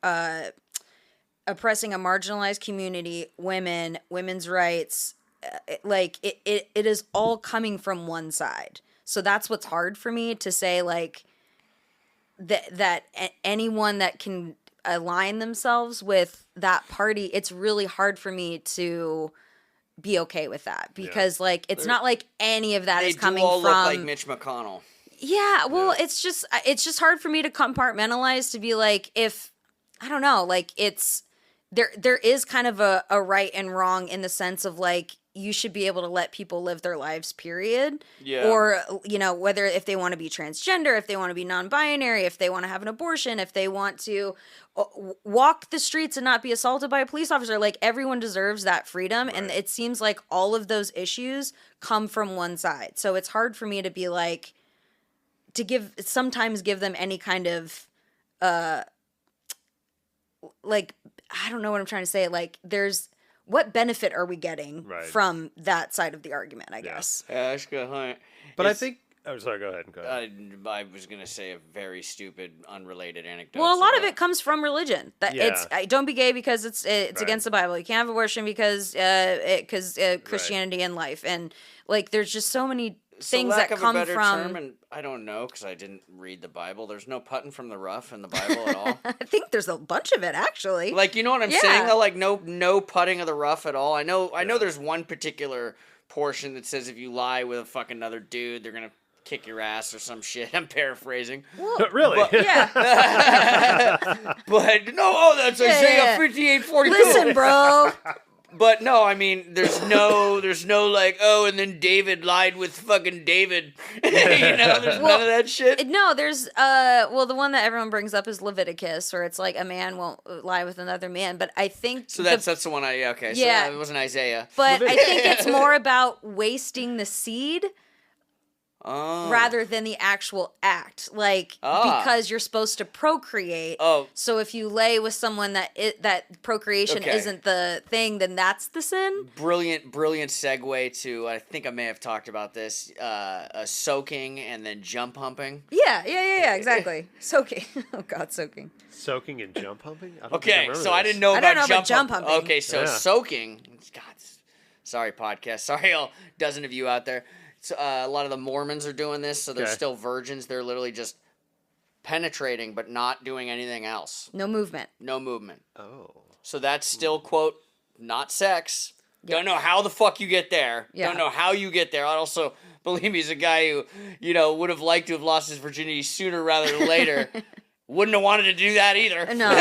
oppressing a marginalized community, women's rights, it is all coming from one side. So that's what's hard for me to say, like, that anyone that can align themselves with that party, it's really hard for me to be okay with that, because like it's not like any of that is coming all from look like Mitch McConnell. Yeah, well, it's just hard for me to compartmentalize, to be like, if I don't know, like, it's there is kind of a right and wrong in the sense of, like, you should be able to let people live their lives, period. Yeah. Or, you know, whether if they want to be transgender, if they want to be non-binary, if they want to have an abortion, if they want to walk the streets and not be assaulted by a police officer, like, everyone deserves that freedom. Right. And it seems like all of those issues come from one side. So it's hard for me to be like, sometimes give them any kind of, like, I don't know what I'm trying to say. Like, what benefit are we getting from that side of the argument, I guess. Yeah, that's good, huh? But I think... Oh, sorry, go ahead. I was going to say a very stupid, unrelated anecdote. Well, a lot of it comes from religion. That it's don't be gay because it's right. against the Bible. You can't have abortion because Christianity and life. And, like, there's just so many things that come from... Term, and I don't know, because I didn't read the Bible. There's no putting from the rough in the Bible at all. I think there's a bunch of it, actually. Like, you know what I'm saying, though? Like, no putting of the rough at all. I know there's one particular portion that says if you lie with a fucking another dude, they're going to kick your ass or some shit. I'm paraphrasing. Well, really? But, yeah. But, no, that's Isaiah 58:42. Listen, bro. But no, I mean, there's no like, oh, and then David lied with fucking David. You know, there's none of that shit. No, there's the one that everyone brings up is Leviticus, where it's like a man won't lie with another man. But I think that's the one okay. So it wasn't Isaiah. But I think it's more about wasting the seed. Rather than the actual act, like, because you're supposed to procreate. So if you lay with someone that procreation isn't the thing, then that's the sin. Brilliant segue to, I think I may have talked about this, soaking and then jump humping. Yeah, exactly. Soaking. Oh God, soaking. Soaking and jump humping? I didn't know about jump humping. Okay, so soaking. God, sorry podcast. Sorry, all dozen of you out there. So, a lot of the Mormons are doing this, so they're still virgins. They're literally just penetrating, but not doing anything else. No movement. Oh. So that's still, quote, not sex. Yep. Don't know how the fuck you get there. Yeah. Don't know how you get there. I also, believe me, he's a guy who, you know, would have liked to have lost his virginity sooner rather than later. Wouldn't have wanted to do that either. No.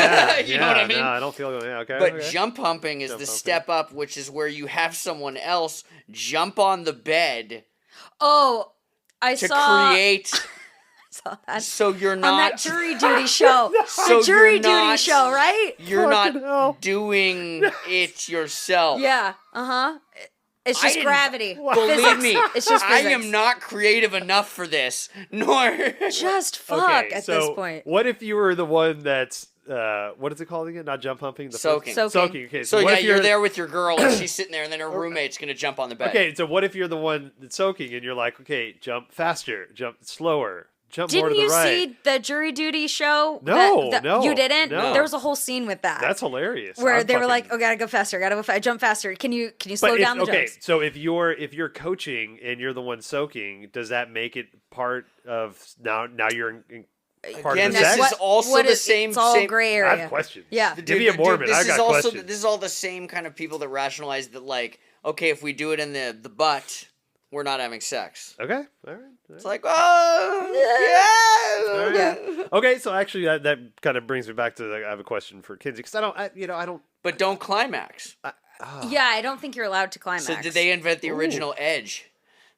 You know what I mean? No, I don't feel... Yeah, okay. But jump humping is step up, which is where you have someone else jump on the bed... Oh, I saw that. So you're not on that jury duty show. So the jury duty show, right? You're not doing it yourself. Yeah. It's just gravity. Believe me, it's just physics. I am not creative enough for this. Nor just fuck at this point. What if you were the one that's what is it called again? Not jump humping. Soaking. Soaking. Okay. So you're there with your girl and she's sitting there, and then her roommate's gonna jump on the bed. Okay. So what if you're the one that's soaking and you're like, okay, jump faster, jump slower, jump more to the right. Didn't you see the jury duty show? No, you didn't. No. There was a whole scene with that. That's hilarious. Where they were like, "Oh, gotta go faster, jump faster. Can you slow down the jumps?" Okay, so if you're coaching and you're the one soaking, does that make it part of now you're in part Again, of the sex? this is also the same. It's all gray area. I have questions. Yeah, give me a Mormon. I got questions. This is all the same kind of people that rationalize that, like, okay, if we do it in the butt, we're not having sex. Okay, all right. It's like, oh, yeah. Okay, so actually that kind of brings me back to I have a question for Kinsey because I don't. But don't climax. Yeah, I don't think you're allowed to climax. So did they invent the original edge?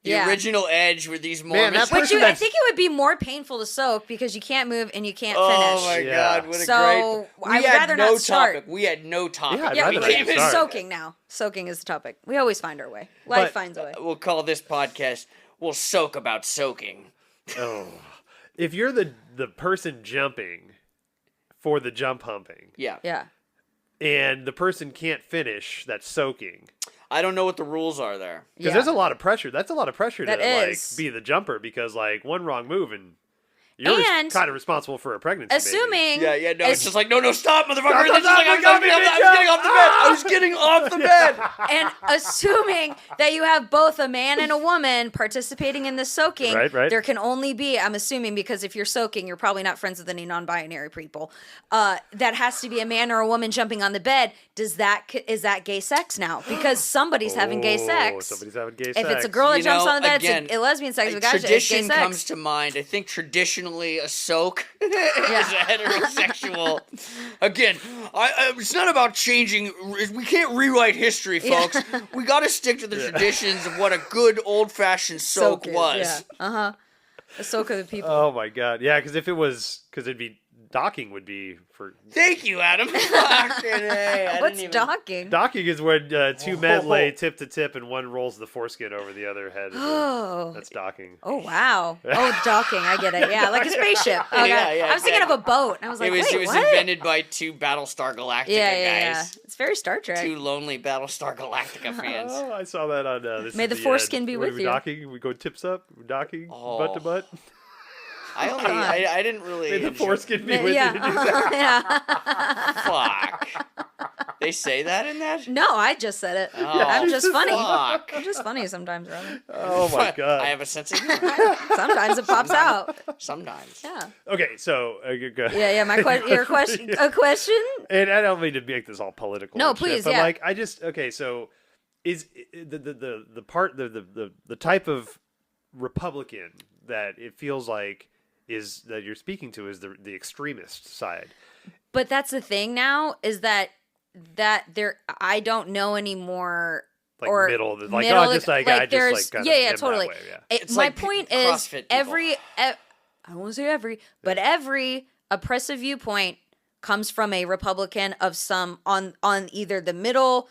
The Yeah. original edge were these Mormons. Which I think it would be more painful to soak because you can't move and you can't finish. Oh my God! What a So great. I would rather not start. Topic. We had no topic. Yeah, I'd Yeah, rather we not came in start. soaking now. Soaking is the topic. We always find our way. Life finds a way. We'll call this podcast. We'll soak about soaking. Oh, if you're the person jumping for the jump humping, Yeah. Yeah. and the person can't finish that's soaking. I don't know what the rules are there. Because there's a lot of pressure. That's a lot of pressure That to is. like be the jumper because like one wrong move and you're And kind of responsible for a pregnancy. Assuming. No, it's just like, no, stop, motherfucker. Stop, And then she's stop, like, I was stop, getting off the bed. I was getting off the bed. And assuming that you have both a man and a woman participating in the soaking, Right. there can only be, I'm assuming, because if you're soaking, you're probably not friends with any non-binary people. That has to be a man or a woman jumping on the bed. Is that gay sex now? Because somebody's having gay sex. Somebody's having gay If sex. it's a girl that jumps on the bed, again, it's a lesbian sex. If a guy, it's gay tradition sex. comes to mind. I think traditionally a soak is a heterosexual. Again, it's not about changing. We can't rewrite history, folks. We got to stick to the traditions of what a good old-fashioned soak was. Yeah. A soak of the people. Oh my God! Yeah, because it'd be docking would be for Thank you, Adam. Fucking A. I What's didn't even- docking? docking is when two men lay tip to tip and one rolls the foreskin over the other head. Oh. That's docking. Oh wow! Oh, docking. I get it. Yeah, like a spaceship. Oh, God. Yeah, I was thinking of a boat. I was like, It was wait, what? invented by two Battlestar Galactica Yeah. guys. It's very Star Trek. Two lonely Battlestar Galactica fans. Oh, I saw that on. This May is the End. foreskin be What are with we you. Docking. We go tips up. We're docking. Butt to butt. I didn't really. May the enjoy- foreskin be with Yeah. you. Yeah. Fuck. They say that in that? No, I just said it. Oh, I'm just funny. Fuck. I'm just funny sometimes, Robin. Oh my God. I have a sense of humor. Sometimes it pops out. Sometimes. Yeah. Okay, so go. Yeah. Your question. A question? And I don't mean to make this all political. No, and shit, please, but yeah. like I just so is the part the type of Republican that it feels like is that you're speaking to is the extremist side. But that's the thing now is that there I don't know anymore. Like or middle, like middle, I just like kind there's of yeah, am totally. that way, yeah. It's My like point CrossFit is people. I won't say every, but every oppressive viewpoint comes from a Republican of some on either the middle,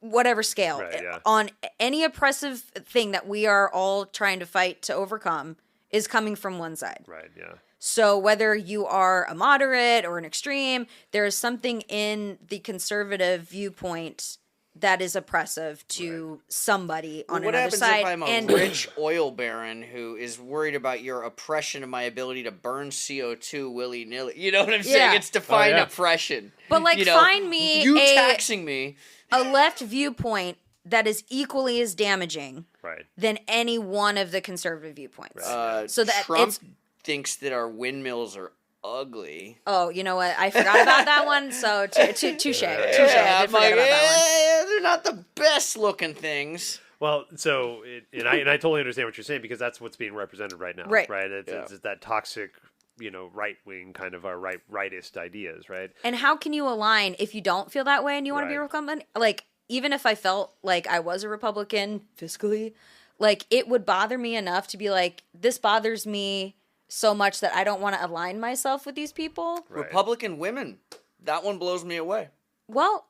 whatever scale, Right, yeah. on any oppressive thing that we are all trying to fight to overcome is coming from one side. Right, yeah. So whether you are a moderate or an extreme, there is something in the conservative viewpoint that is oppressive to somebody on What another happens side. if I'm a rich oil baron who is worried about your oppression of my ability to burn CO2 willy-nilly? You know what I'm saying? Yeah. It's defined yeah. oppression. But, like, You know, find me you a- taxing me. a left viewpoint that is equally as damaging Right. than any one of the conservative viewpoints. So that Trump it's thinks that our windmills are ugly. oh, you know what? I forgot about that one. So touche. Yeah, I I'm did like, forget about that they're not the best looking things. Well, so and I totally understand what you're saying because that's what's being represented right now. Right. Right. It's that toxic, right wing kind of rightist ideas, right? one. And how can you align if you don't feel that way and you want to be a Right. Republican? Like, even if I felt like I was a Republican fiscally, like it would bother me enough to be like, this bothers me so much that I don't want to align myself with these people. Right. Republican women, that one blows me away. Well,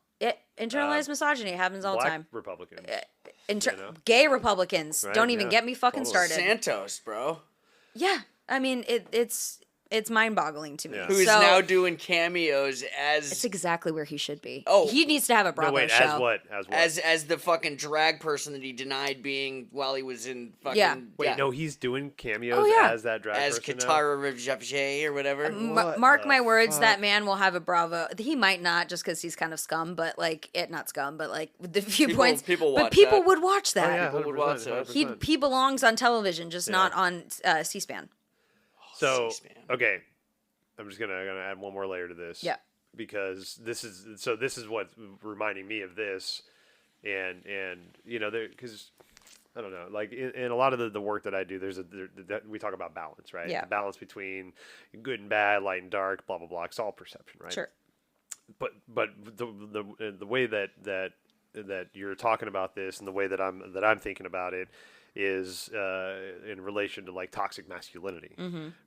internalized misogyny happens all the Black time. Republicans. Gay Republicans. Right, Don't even yeah. get me fucking Totally. started. Santos, bro. Yeah. I mean, it's mind-boggling to me. Yeah. Who is So, now doing cameos it's as exactly where he should be. Oh. He needs to have a Bravo No, wait. show. As what? as the fucking drag person that he denied being while he was in fucking Yeah. Wait, no, he's doing cameos Oh, yeah. as that drag as person now? Katara Rivjavje or whatever. Mark the my words, fuck? that man will have a Bravo. He might not, just because he's kind of scum, but like not scum, but like with the viewpoints. people but watch people that. would watch Oh, that. yeah, People would watch 100%, that. 100%. He belongs on television, just not on C-SPAN. So C-SPAN. okay, I'm just gonna add one more layer to this. Yeah. Because this is what's reminding me of this, and because I don't know. Like in a lot of the work that I do, we talk about balance, right? Yeah. The balance between good and bad, light and dark, blah blah blah. It's all perception, right? Sure. But the way that you're talking about this and the way that I'm thinking about it is in relation to like toxic masculinity,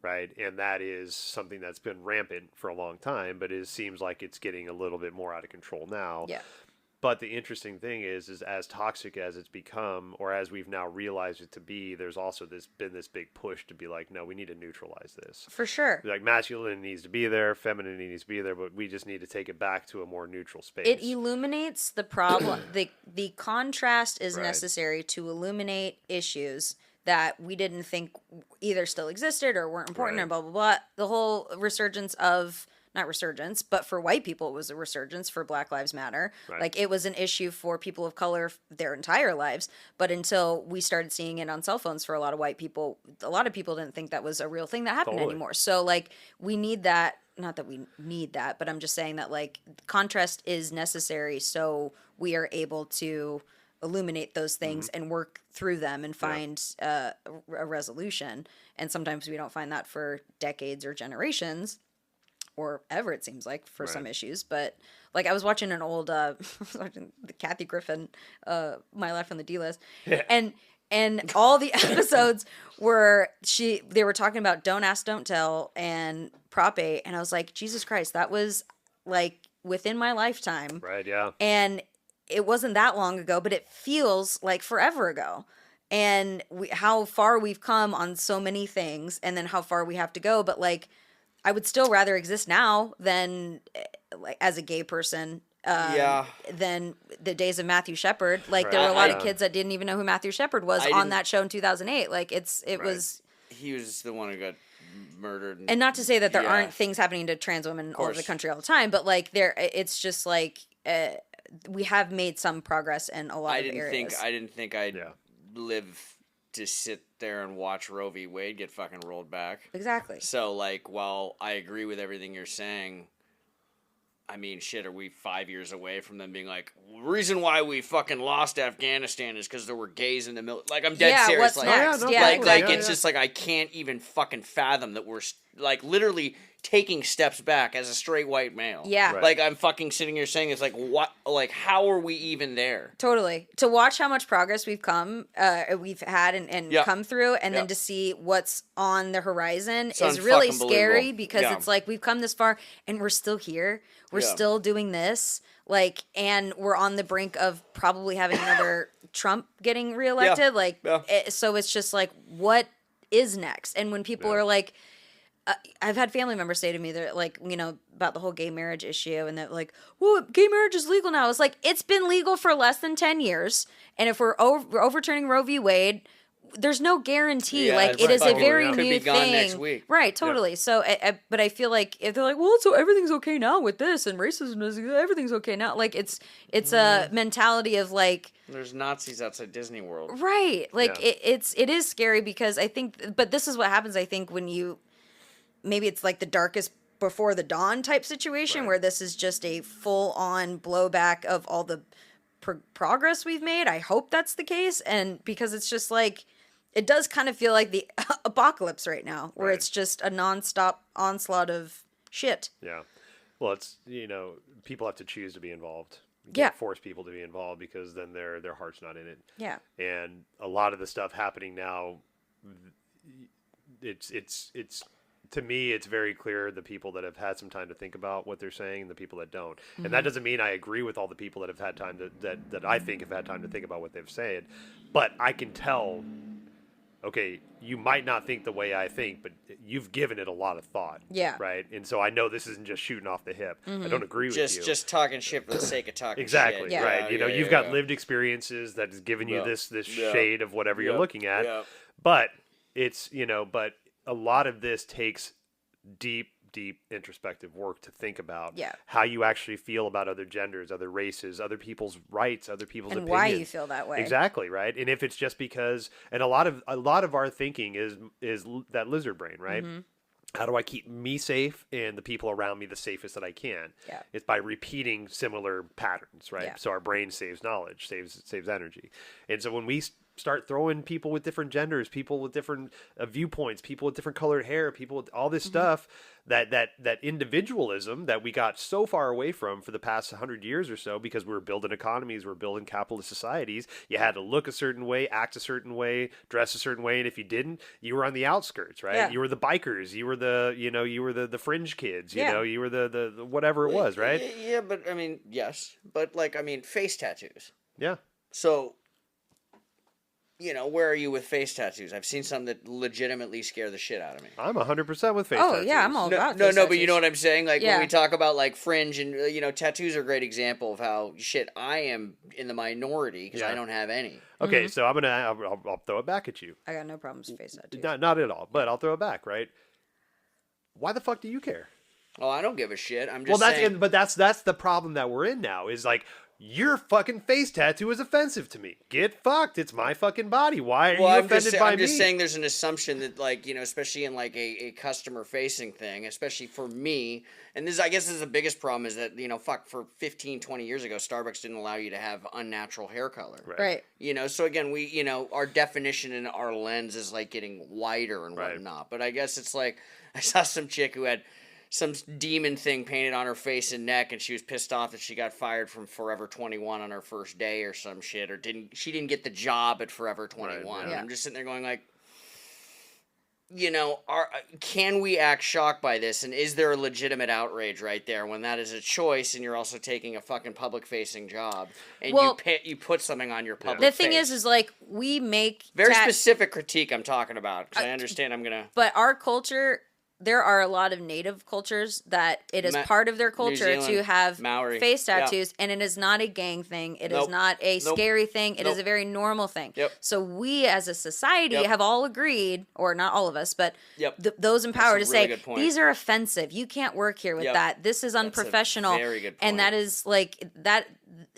right? And that is something that's been rampant for a long time, but it seems like it's getting a little bit more out of control now. Yeah. But the interesting thing is as toxic as it's become, or as we've now realized it to be, there's also been this big push to be like, no, we need to neutralize this. For sure. Like masculinity needs to be there, femininity needs to be there, but we just need to take it back to a more neutral space. It illuminates the problem. The contrast is Right. necessary to illuminate issues that we didn't think either still existed or weren't important Right. or blah blah blah. The whole resurgence of, not resurgence, but for white people it was a resurgence for Black Lives Matter. Right. Like it was an issue for people of color their entire lives, but until we started seeing it on cell phones for a lot of white people, a lot of people didn't think that was a real thing that happened Totally. anymore. So like we need that, not that we need that, but I'm just saying that like contrast is necessary so we are able to illuminate those things and work through them and find a resolution. And sometimes we don't find that for decades or generations or ever, it seems like, for some Right. issues. But like I was watching an old watching the Kathy Griffin My Life on the D-List, and all the episodes were they were talking about Don't Ask, Don't Tell and Prop 8, and I was like, Jesus Christ, that was like within my lifetime. Right, yeah. And it wasn't that long ago, but it feels like forever ago. And how far we've come on so many things, and then how far we have to go. But like, I would still rather exist now than like as a gay person. Than the days of Matthew Shepard. Like there were a lot of kids that didn't even know who Matthew Shepard was on that show in 2008. Like it Right. was. He was the one who got murdered. And not to say that there Yeah. aren't things happening to trans women all over the country all the time, but like it's just like we have made some progress in a lot of areas. I didn't think I'd Yeah. live to sit there and watch Roe v. Wade get fucking rolled back. Exactly. So, like, while I agree with everything you're saying, I mean, shit, are we 5 years away from them being like, reason why we fucking lost Afghanistan is because there were gays in the military? Like, I'm dead Yeah, serious. what's Like, next? no, Yeah, like, exactly. it's just like, I can't even fucking fathom that we're, like, literally taking steps back as a straight white male. Yeah. Right. Like, I'm fucking sitting here saying, it's like, what, like, how are we even there? Totally. To watch how much progress we've had and Yeah. come through, and Yeah. then to see what's on the horizon It's is really unfucking scary believable. because Yeah. it's like we've come this far and we're still here. We're Yeah. still doing this. Like, and we're on the brink of probably having another Trump getting reelected. Yeah. Like, Yeah. so it's just like, what is next? And when people Yeah. are like, I've had family members say to me, they're like, you know, about the whole gay marriage issue, and they're like, well, gay marriage is legal now. It's like, it's been legal for less than 10 years. And if we're overturning Roe v. Wade, there's no guarantee. Yeah, like, it right. is a Totally, very yeah. Could new be gone thing. next week. Right, totally. So, but I feel like if they're like, well, so everything's okay now with this, and racism is, everything's okay now. Like, it's a mentality of like, There's Nazis outside Disney World. right. Like, Yeah. it is scary because I think, but this is what happens, I think, when you, maybe it's like the darkest before the dawn type situation Right. where this is just a full on blowback of all the progress we've made. I hope that's the case. And because it's just like, it does kind of feel like the apocalypse right now, where Right. it's just a nonstop onslaught of shit. Yeah. Well, it's, people have to choose to be involved. You Yeah. can't force people to be involved because then their heart's not in it. Yeah. And a lot of the stuff happening now, it's to me, it's very clear the people that have had some time to think about what they're saying and the people that don't. And that doesn't mean I agree with all the people that have had time that I think have had time to think about what they've said, but I can tell, okay, you might not think the way I think, but you've given it a lot of thought. Yeah. Right. And so I know this isn't just shooting off the hip. I don't agree with you. Just talking shit for the sake of talking Exactly. shit. Yeah. Right. Yeah, You've yeah, got yeah. lived experiences that has given you Yeah. this Yeah. shade of whatever you're Yeah. looking at. Yeah. But it's, but a lot of this takes deep introspective work to think about Yeah. how you actually feel about other genders, other races, other people's rights, other people's And opinions. why you feel that way. Exactly, right? And if it's just because, and a lot of our thinking is that lizard brain, right? Mm-hmm. How do I keep me safe and the people around me the safest that I can? Yeah. It's by repeating similar patterns, right? Yeah. So our brain saves knowledge, saves energy. And so when we start throwing people with different genders, people with different viewpoints, people with different colored hair, people with all this stuff, that individualism that we got so far away from for the past 100 years or so, because we were building economies, we're building capitalist societies. You had to look a certain way, act a certain way, dress a certain way, and if you didn't, you were on the outskirts, right? Yeah. You were the bikers, you were the fringe kids, Yeah. you were the whatever it was, right? Yeah, but I mean, yes, but like, I mean, face tattoos. Yeah. So, where are you with face tattoos? I've seen some that legitimately scare the shit out of me. I'm 100% with face Oh tattoos. yeah, I'm all about No, face but you tattoos. know what I'm saying? Like, Yeah. when we talk about, like, fringe and, tattoos are a great example of how, shit, I am in the minority because I Yeah. don't have any. Okay, so I'll throw it back at you. I got no problems with face tattoos. Not at all, but I'll throw it back, right? Why the fuck do you care? Oh, I don't give a shit. I'm Well, just saying. but that's the problem that we're in now. Is like, your fucking face tattoo is offensive to me. Get fucked. It's my fucking body. Why are you offended by I'm just me? saying there's an assumption that, like, especially in, like, a customer-facing thing, especially for me, and I guess this is the biggest problem is that, for 15, 20 years ago, Starbucks didn't allow you to have unnatural hair color. Right. So again, we, our definition and our lens is, like, getting wider and Right. whatnot. But I guess it's like, I saw some chick who had some demon thing painted on her face and neck, and she was pissed off that she got fired from Forever 21 on her first day or some shit, or she didn't get the job at Forever 21. Right, And yeah. I'm just sitting there going like, can we act shocked by this? And is there a legitimate outrage right there when that is a choice and you're also taking a fucking public facing job and Well, you put something on your public The thing face? is like we make Very specific critique I'm talking about, because I understand I'm going to... but our culture, there are a lot of native cultures that it is part of their culture Zealand, to have Maori, face yeah. tattoos, and it is not a gang thing. It is Nope. not a Nope. scary thing. It is Nope. a very normal thing. Yep. So we as a society Yep. have all agreed, or not all of us, but Yep. those empowered to That's a really say, good point. these are offensive. You can't work here with Yep. that. This is That's a unprofessional. very good And point. that is like that.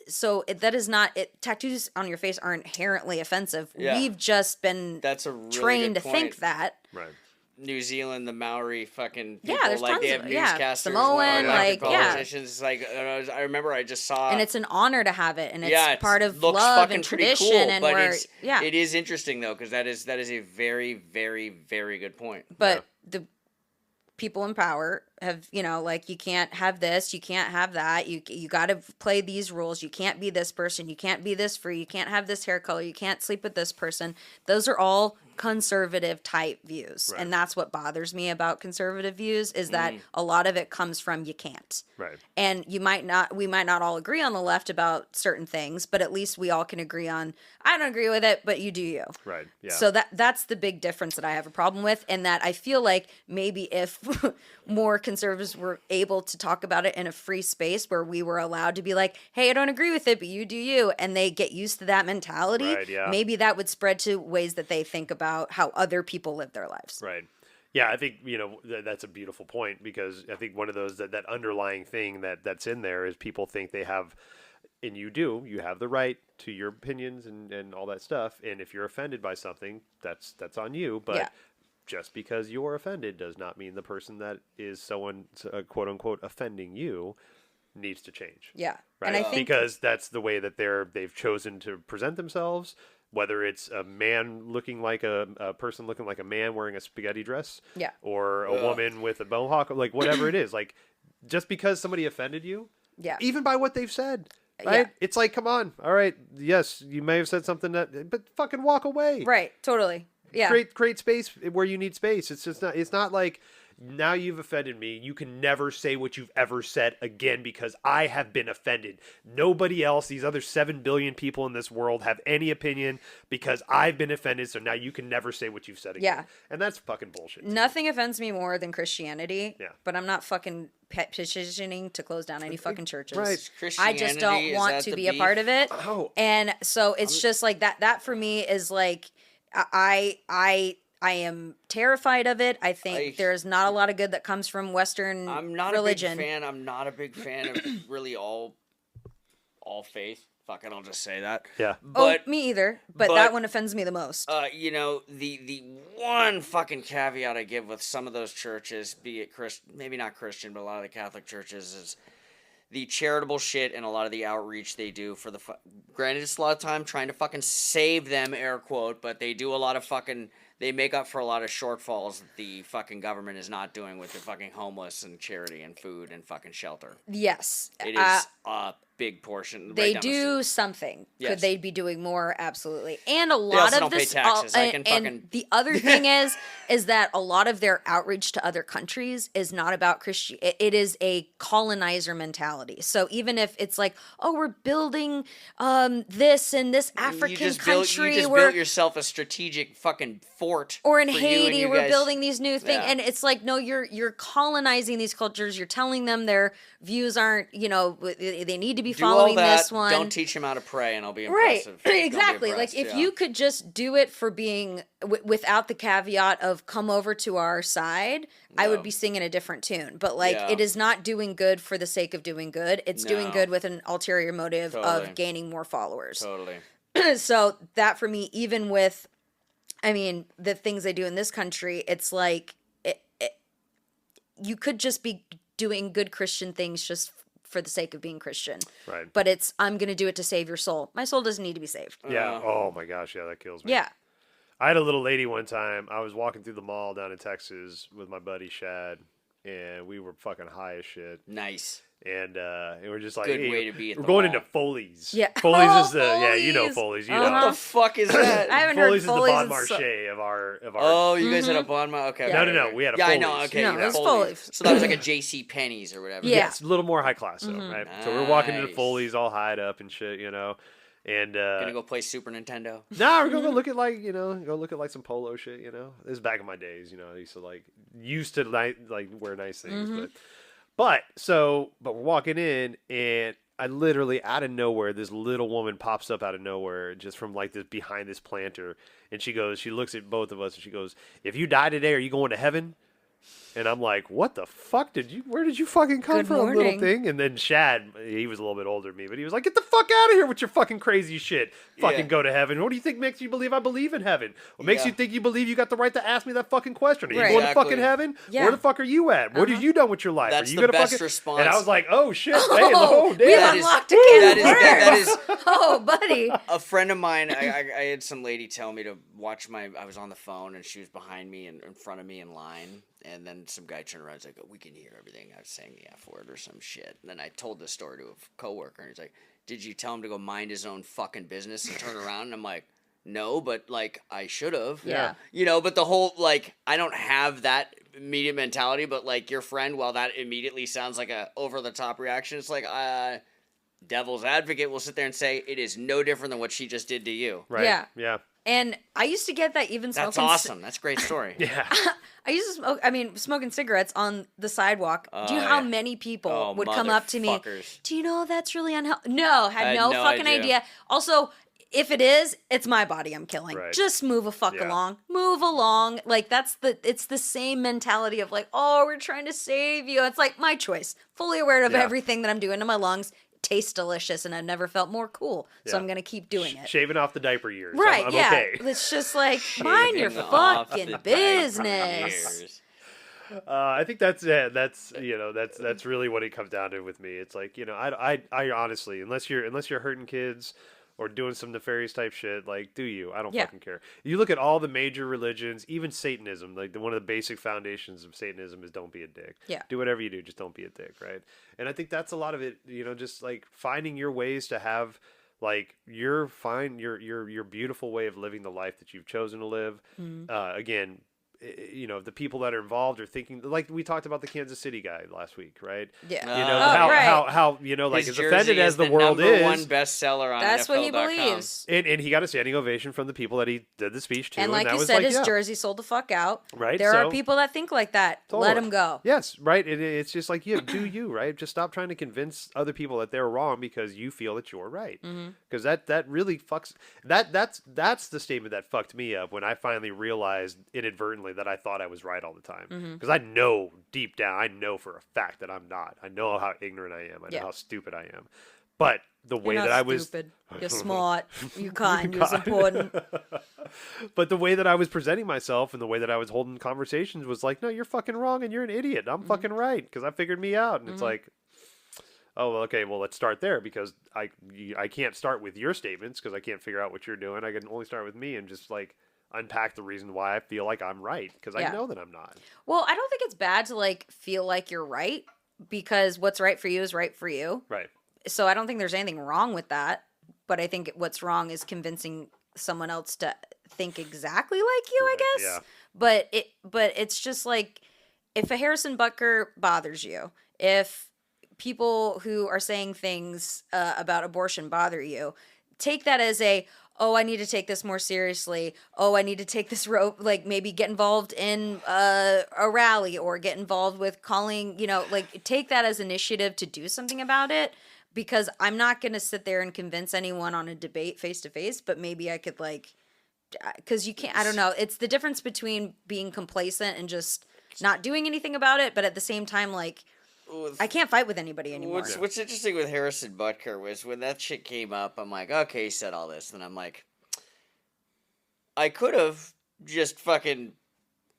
So that is not it. Tattoos on your face are inherently offensive. Yeah. We've just been That's a really trained good to think point. that. Right. New Zealand, the Maori fucking people, Yeah, there's like they tons have of- yeah, newscasters, Samoan, elected like, yeah. politicians. Like I remember, I just saw, And it's an honor to have it, and it's yeah, part of looks love fucking and pretty tradition, cool, and but we're it's, it is interesting though, because that is a very, very, very good point. But the people in power have, like, you can't have this, you can't have that, you got to play these rules, you can't be this person, you can't be this free, you can't have this hair color, you can't sleep with this person. Those are all conservative type views, Right. and that's what bothers me about conservative views is that a lot of it comes from you can't. Right. And we might not all agree on the left about certain things, but at least we all can agree on, I don't agree with it, but you do you. Right. Yeah. So that's the big difference that I have a problem with, and that I feel like maybe if more conservatives were able to talk about it in a free space where we were allowed to be like, hey, I don't agree with it, but you do you, and they get used to that mentality, Right, yeah. maybe that would spread to ways that they think about how other people live their lives. Right. Yeah, I think that's a beautiful point, because I think one of those that underlying thing that's in there is people think they have, and you have the right to your opinions and all that stuff, and if you're offended by something, that's on you, but Yeah. just because you're offended does not mean the person that is someone quote unquote offending you needs to change. Yeah. Right. And I think because that's the way that they've chosen to present themselves. Whether it's a man looking like a person looking like a man wearing a spaghetti dress, Yeah. or a woman with a mohawk, like whatever it is, like just because somebody offended you, Yeah. even by what they've said, right? Yeah. It's like, come on, all right, yes, you may have said something but fucking walk away, Right, totally. Yeah. Create space where you need space. It's not like, now you've offended me, you can never say what you've ever said again because I have been offended. Nobody else, these other 7 billion people in this world, have any opinion because I've been offended, so now you can never say what you've said again. Yeah. And that's fucking bullshit. Nothing offends me more than Christianity. Yeah. But I'm not fucking petitioning to close down any fucking churches. Right. I just don't Christianity, is want that to the be a beef? part of it. Oh. And so it's just like that. That for me is like, I am terrified of it. I think there's not a lot of good that comes from Western I'm not religion. a big fan. I'm not a big fan of really all faith. Fucking, I'll just say that. Yeah. But me either. But but- that one offends me the most. the one fucking caveat I give with some of those churches, be it maybe not Christian, but a lot of the Catholic churches, is the charitable shit and a lot of the outreach they do for the granted it's a lot of time trying to fucking save them, air quote, but they do a lot of fucking, they make up for a lot of shortfalls that the fucking government is not doing with the fucking homeless and charity and food and fucking shelter. Yes. It is a big portion. They right down the do street. something. Yes. Could they be doing more? Absolutely. And a lot also of don't pay this, taxes. I can and fucking- the other thing is that a lot of their outreach to other countries is not about Christian. It is a colonizer mentality. So even if it's like, oh, we're building this in this African country, you just we're built yourself a strategic fucking fort. or in for you and Haiti, you we're guys. building these new things, Yeah. and it's like, no, you're colonizing these cultures. You're telling them their views aren't, they need to be Do all following that. this one. Don't teach them how to pray, and I'll be Right, impressive. Don't be exactly. Like impressed, if yeah. you could just do it for being without the caveat of come over to our side, I would No. be singing a different tune. But like, Yeah. it is not doing good for the sake of doing good. It's doing No. good with an ulterior motive Totally. of gaining more followers. Totally. So that for me, even with, I mean, the things they do in this country, it's like you could just be doing good Christian things just for the sake of being Christian. Right. But it's, I'm going to do it to save your soul. My soul doesn't need to be saved. Yeah. Oh my gosh. Yeah, that kills me. Yeah. I had a little lady one time. I was walking through the mall down in Texas with my buddy Shad, and we were fucking high as shit. Nice. And we're just like, Good hey, way to be at we're the going mall. into Foley's. Yeah. Foley's Oh, is the yeah, you know Foley's. Foley's, you Uh-huh. know. What the fuck is that? I haven't heard Foley's is the Foley's Bon in Marche so- of our Oh, you guys had a Bon Mar? Okay. No, okay, no, okay. we had a Yeah, I know. Foley's. Okay, No, you it had was Foley's. Foley's. So that was like a J.C. Penney's or whatever. Yeah. Yes, a little more high class though, right? So we're walking into Nice. Foley's all high up and shit, And Gonna go play Super Nintendo. nah, we're gonna go look at go look at like some polo shit, This is back in my days, I used to like wear nice things, but we're walking in and I literally out of nowhere, this little woman pops up out of nowhere just from like this behind this planter, and she looks at both of us and she goes, "If you die today, are you going to heaven?" And I'm like, what the fuck where did you fucking come Good from, little morning. thing? And then Shad, he was a little bit older than me, but he was like, get the fuck out of here with your fucking crazy shit. Fucking Yeah. go to heaven. What do you think makes you believe I believe in heaven? What makes Yeah. you think you believe you got the right to ask me that fucking question? Are you Right. going to Exactly. fucking heaven? Yeah. Where the fuck are you at? What have you done with your life? That's are you the gonna best fucking... response. And I was like, oh shit, hey, Oh, damn. we've That is- unlocked a can that of is- worms. that is- Oh, buddy. A friend of mine, I had some lady tell me to watch I was on the phone and she was behind me and in front of me in line. And then some guy turned around and was like, we can hear everything. I was saying the F word or some shit. And then I told this story to a coworker and he's like, did you tell him to go mind his own fucking business and turn around? And I'm like, no, but like I should have. Yeah. But the whole like I don't have that immediate mentality, but like your friend, while that immediately sounds like a over the top reaction, it's like devil's advocate will sit there and say it is no different than what she just did to you. Right. Yeah. Yeah. And I used to get that even That's smoking. awesome. That's a great story. Yeah. I used to smoke. Smoking cigarettes on the sidewalk. Do you know how yeah. many people Oh, would come up to me? motherfuckers. Do you know that's really unhealthy? No, had I had no no fucking idea. idea. Also, if it is, it's my body I'm killing. Right. Just move a fuck Yeah. along. Move along. Like it's the same mentality of like, oh, we're trying to save you. It's like my choice. Fully aware of Yeah. everything that I'm doing to my lungs. Tastes delicious, and I've never felt more cool. So Yeah. I'm gonna keep doing it. Shaving off the diaper years. Right, I'm yeah. okay. It's just like, mind your Shaving off the fucking diaper business. years. I think that's that's really what it comes down to with me. It's like I honestly, unless you're hurting kids or doing some nefarious type shit, like do you? I don't Yeah. fucking care. You look at all the major religions, even Satanism. Like one of the basic foundations of Satanism is don't be a dick. Yeah. Do whatever you do, just don't be a dick, right? And I think that's a lot of it. Just like finding your ways to have like your beautiful way of living the life that you've chosen to live. Again, the people that are involved are thinking, like we talked about the Kansas City guy last week, right? Yeah. Oh, right. Like His as offended jersey as is the world number is, one bestseller on That's what he NFL.com. believes. and he got a standing ovation from the people that he did the speech to, And like that you was said, like, his yeah. jersey sold the fuck out. Right, There are so- people that think like that. Totally. Let them go. Yes, right. It's just like do you, right? Just stop trying to convince other people that they're wrong because you feel that you're right. Because that really fucks. That's the statement that fucked me up when I finally realized inadvertently that I thought I was right all the time. Because I know deep down, I know for a fact that I'm not. I know how ignorant I am. I know Yeah. how stupid I am. But the way You're that not I was stupid. You're smart. You're kind. You're important. But the way that I was presenting myself and the way that I was holding conversations was like, no, you're fucking wrong and you're an idiot. I'm fucking right because I figured me out. And it's like, oh, well, okay, well, let's start there because I can't start with your statements because I can't figure out what you're doing. I can only start with me and just like unpack the reason why I feel like I'm right because I know that I'm not. Well, I don't think it's bad to like feel like you're right because what's right for you is right for you. Right. So I don't think there's anything wrong with that. But I think what's wrong is convincing someone else to think exactly like you, I guess. Yeah. But it's just like if a Harrison Butker bothers you, if people who are saying things about abortion bother you, take that as oh, I need to take this more seriously. Oh, I need to take this like maybe get involved in a rally or get involved with calling, like take that as initiative to do something about it. Because I'm not going to sit there and convince anyone on a debate face to face, but maybe I could because you can't, I don't know. It's the difference between being complacent and just not doing anything about it. But at the same time, I can't fight with anybody anymore. What's interesting with Harrison Butker was when that shit came up, I'm like, okay, he said all this. Then I'm like, I could have just fucking,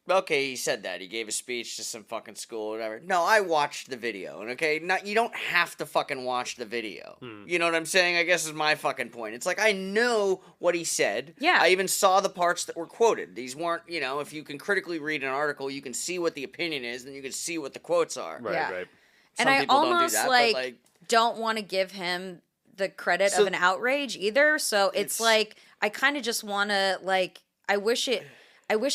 okay, he said that. He gave a speech to some fucking school or whatever. No, I watched the video. And okay, you don't have to fucking watch the video. You know what I'm saying? I guess is my fucking point. It's like, I know what he said. Yeah. I even saw the parts that were quoted. These weren't, if you can critically read an article, you can see what the opinion is, and you can see what the quotes are. Right, Yeah. right. And Some I people almost don't do that, but, don't want to give him the credit of an outrage either. So it's like, I kind of just want to I wish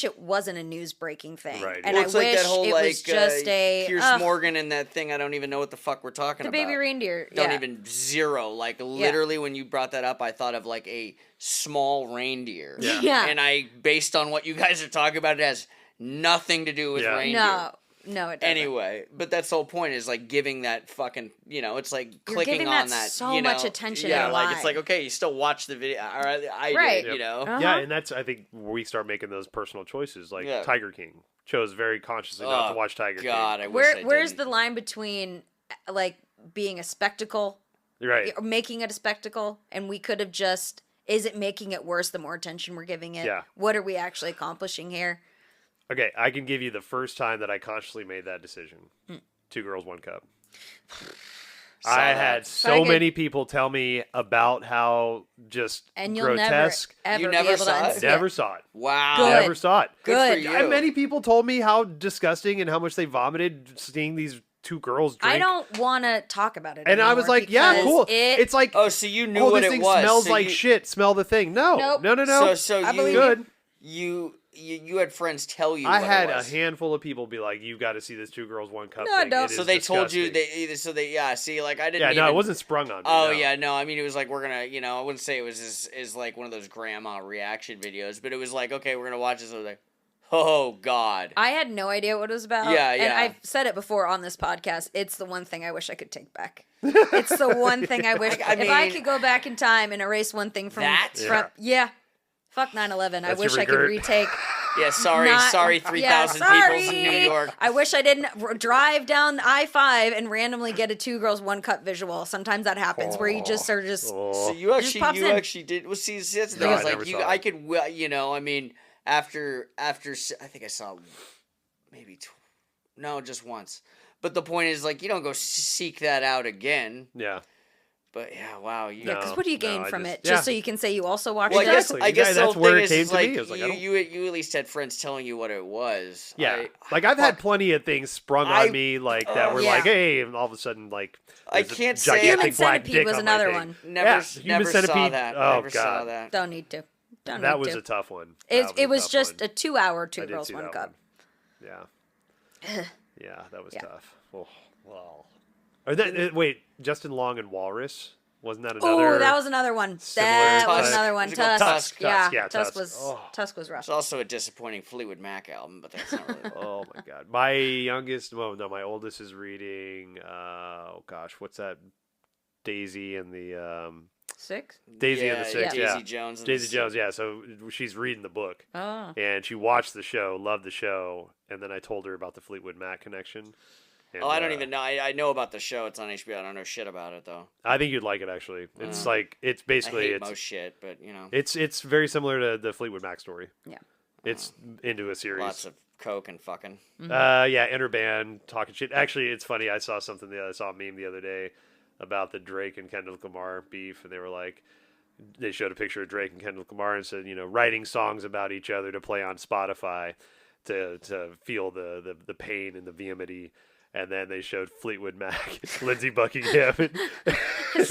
it wasn't a news breaking thing. Right. And Well, I it's like wish that whole, it was just Pierce Morgan and that thing. I don't even know what the fuck we're talking the about. baby reindeer. Don't yeah. even zero. Literally, when you brought that up, I thought of a small reindeer. Yeah. Yeah. And based on what you guys are talking about, it has nothing to do with reindeer. No, it doesn't. Anyway, but that's the whole point is giving that fucking, it's like You're clicking giving on that that. so much attention Yeah, and it's why? like, okay, you still watch the video. All right, I Right. did, Uh-huh. Yeah, and that's I think where we start making those personal choices. Like Tiger King chose very consciously not to watch Tiger God, King. I wish I Where's didn't. the line between being a spectacle, Right. or making it a spectacle, and we could have just, is it making it worse the more attention we're giving it? Yeah. What are we actually accomplishing here? Okay, I can give you the first time that I consciously made that decision. 2 Girls, 1 Cup. I had so many people tell me about how just And you'll grotesque. never You be never able saw to it? unsee Never saw it. Wow. Good. Never saw it. Good for Good. you. And many people told me how disgusting and how much they vomited seeing these 2 girls drink. I don't want to talk about it And I was anymore like, yeah, because cool. it- It's like, Oh, so you knew oh, what this it thing was. smells So like shit. Smell the thing. No. Nope. No. So I you believe good. you had friends tell you. I what had it a was. handful of people be like, "You got to see this 2 Girls, 1 Cup No, I thing." don't. It So is they told you disgusting." see, like I didn't. Yeah, even, no, it wasn't sprung on me. Oh no. yeah, no. I mean, it was like we're gonna, I wouldn't say it was as like one of those grandma reaction videos, but it was like, okay, we're gonna watch this. I was like, oh god. I had no idea what it was about. Yeah, And yeah. I've said it before on this podcast. It's the one thing I wish I could take back. It's the one thing I wish. I if I mean- could go back in time and erase one thing from That? Yeah. Fuck 9/11. I That's wish your I could regret? retake. Yeah, sorry, 3,000 people in New York. I wish I didn't drive down I-5 and randomly get a 2 Girls, 1 Cup visual. Sometimes that happens where you just are just. Oh. So you just pops in. actually did. Well, see, that's the No, thing. I Is like never you, saw I it. could, I mean, after I think I saw maybe no, just once. But the point is, like, you don't go seek that out again. Yeah. But yeah, wow. You, Yeah, because what do you gain I from just- it? Just yeah. so you can say you also watched Well, it? Exactly. I guess the That's whole where thing it came is to me. like, I was like, I don't- you at least had friends telling you what it was. Yeah, like I've had plenty of things sprung I- on me, like that were Yeah. like, hey, and all of a sudden, like, I there's a can't say- Human gigantic black Centipede dick was on my another thing. one. Never Human saw Centipede. that. Oh, Never saw God. that. Don't need to. Don't That need was to. a tough one. It was tough just one. a 2-hour 2 I did Girls, see 1 that Cup. one. Yeah. Yeah, that was Yeah. tough. Oh, well. Wait, Justin Long and Walrus? Wasn't that another? Oh, that was another one. similar That was type- another one. Was it called Tusk. Tusk? Yeah, Yeah, Tusk Tusk. was Oh. Tusk was rough. It's also a disappointing Fleetwood Mac album, but that's not really. Oh my god. My youngest, well, no, my oldest is reading. Oh gosh, what's that? Daisy and the 6? Daisy and the Six. Yeah, Daisy Jones. And Daisy the Jones. Yeah, so she's reading the book, Oh. and she watched the show, loved the show, and then I told her about the Fleetwood Mac connection. And, Oh, I don't even know. I know about the show. It's on HBO. I don't know shit about it though. I think you'd like it actually. It's like it's I basically hate it's most shit, but it's very similar to the Fleetwood Mac story. Yeah. It's into a series. lots of coke and fucking. Yeah, enter band talking shit. Actually, it's funny. I saw a meme the other day. about the Drake and Kendrick Lamar beef, and they were like, they showed a picture of Drake and Kendrick Lamar and said, writing songs about each other to play on Spotify to feel the pain and the vehemency. And then they showed Fleetwood Mac, Lindsey Buckingham, and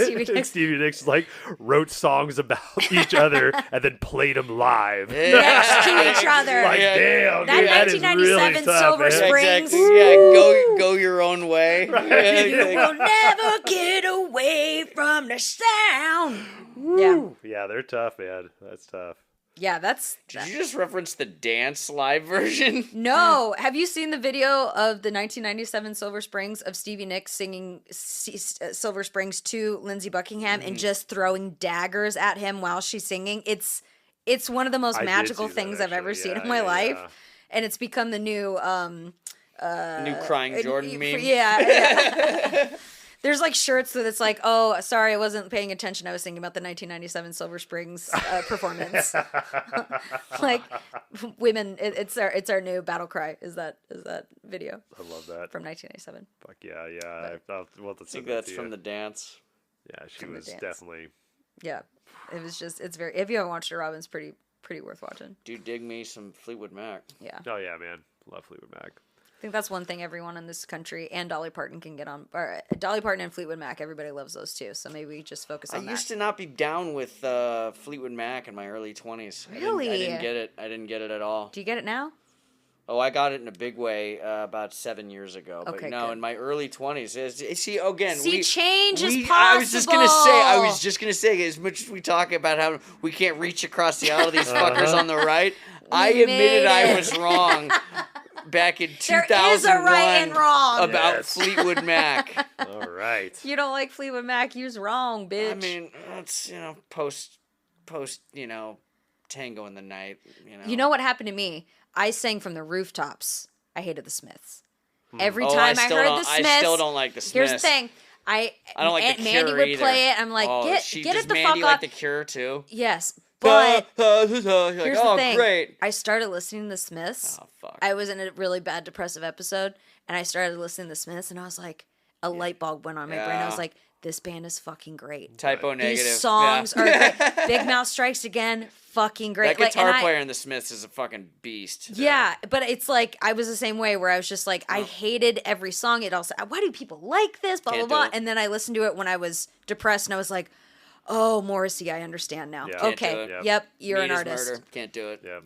Stevie Nicks like wrote songs about each other and then played them live. Next to each other. Like, damn, that dude, that is 1997 really tough, Silver man. Springs. Exactly. Yeah, go your own way. You will never get away from the sound. Yeah, they're tough, man. That's tough. Yeah, that's. Did you just reference the dance live version? No. Have you seen the video of the 1997 Silver Springs of Stevie Nicks singing Silver Springs to Lindsey Buckingham and just throwing daggers at him while she's singing? It's one of the most magical things I've ever seen in my life, and it's become the new new Crying Jordan meme. Yeah. There's like shirts that it's like, oh, sorry, I wasn't paying attention. I was thinking about the 1997 Silver Springs performance. Like, women, it's our new battle cry. Is that video? I love that From 1997. Fuck yeah. I think that's from the dance. Yeah, she was definitely. Yeah, it was just. It's very. If you haven't watched it, Robin's pretty worth watching. Do dig me some Fleetwood Mac. Yeah. Oh yeah, man, love Fleetwood Mac. I think that's one thing everyone in this country and Dolly Parton can get on. Or Dolly Parton and Fleetwood Mac, everybody loves those too. So maybe we just focus on that. I used to not be down with Fleetwood Mac in my early 20s. Really? I didn't get it. I didn't get it at all. Do you get it now? Oh, I got it in a big way about 7 years ago. But Okay, no, good. in my early 20s. See, again, change is possible. I was just gonna say, as much as we talk about how we can't reach across the aisle to these fuckers on the right, I admitted I was wrong. Back in 2001, there is a right and wrong about Fleetwood Mac. All right. You don't like Fleetwood Mac? You's wrong, bitch. I mean, it's post Tango in the Night. You know what happened to me? I sang from the rooftops. I hated the Smiths. Every time I heard the Smiths, I still don't like the Smiths. Here's the thing. I don't like Aunt the Mandy Cure would either. play it. I'm like, get it the Mandy fuck like off. the Cure too? Yes, but here's here's the thing. Great. I started listening to the Smiths. Oh fuck. I was in a really bad depressive episode, and I started listening to the Smiths, and I was like, a light bulb went on my brain. I was like, this band is fucking great. Typo negative. These songs are great. Big Mouth Strikes Again, fucking great. That guitar player in the Smiths is a fucking beast. Yeah, but it's like I was the same way where I was just like I hated every song. It also why do people like this? Blah Can't blah do blah. it. And then I listened to it when I was depressed, and I was like, oh, Morrissey, I understand now. Yeah. Can't Okay, do it. yep, you're Meat an is artist. Murder. Can't do it. Yeah.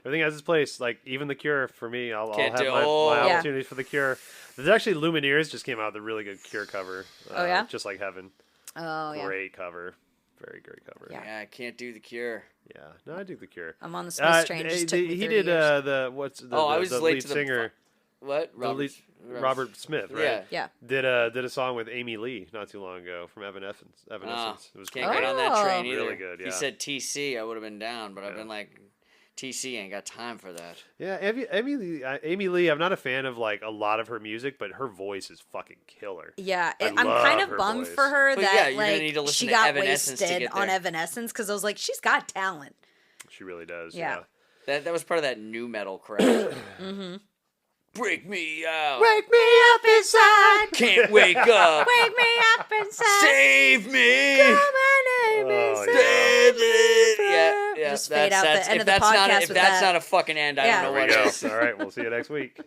Everything has its place. Like even the Cure for me, I'll have Can't do- my Yeah. opportunities for the Cure. There's actually Lumineers just came out with a really good Cure cover. Oh, yeah? Just Like Heaven. Oh yeah, Great cover. Very great cover. Yeah. Yeah, I can't do the Cure. Yeah. No, I do the Cure. I'm on the Smiths train. It just took me 30 he did years. the what's the I the, was the late lead to the singer What? Robert Smith, right? Yeah. Yeah. Did a song with Amy Lee not too long ago from Evanescence. It was Can't great. get on that train Oh. either. Really good, If yeah. you said TC, I would have been down, but I've been like, TC ain't got time for that. Yeah, Amy Lee. I'm not a fan of like a lot of her music, but her voice is fucking killer. Yeah, I I'm love kind of her bummed voice. for her But yeah, that you're gonna like need to listen she to got Evanescence to wasted get on there. Evanescence because I was like, she's got talent. She really does. Yeah. Yeah. That was part of that new metal crowd. Break me out. Wake me up inside. Can't wake up. Wake me up inside. Save me. My name is Yeah. Just fade out the end if of the that's podcast not, if with that's that. not a fucking end, I Yeah. don't know There what we go. is. All right, we'll see you next week.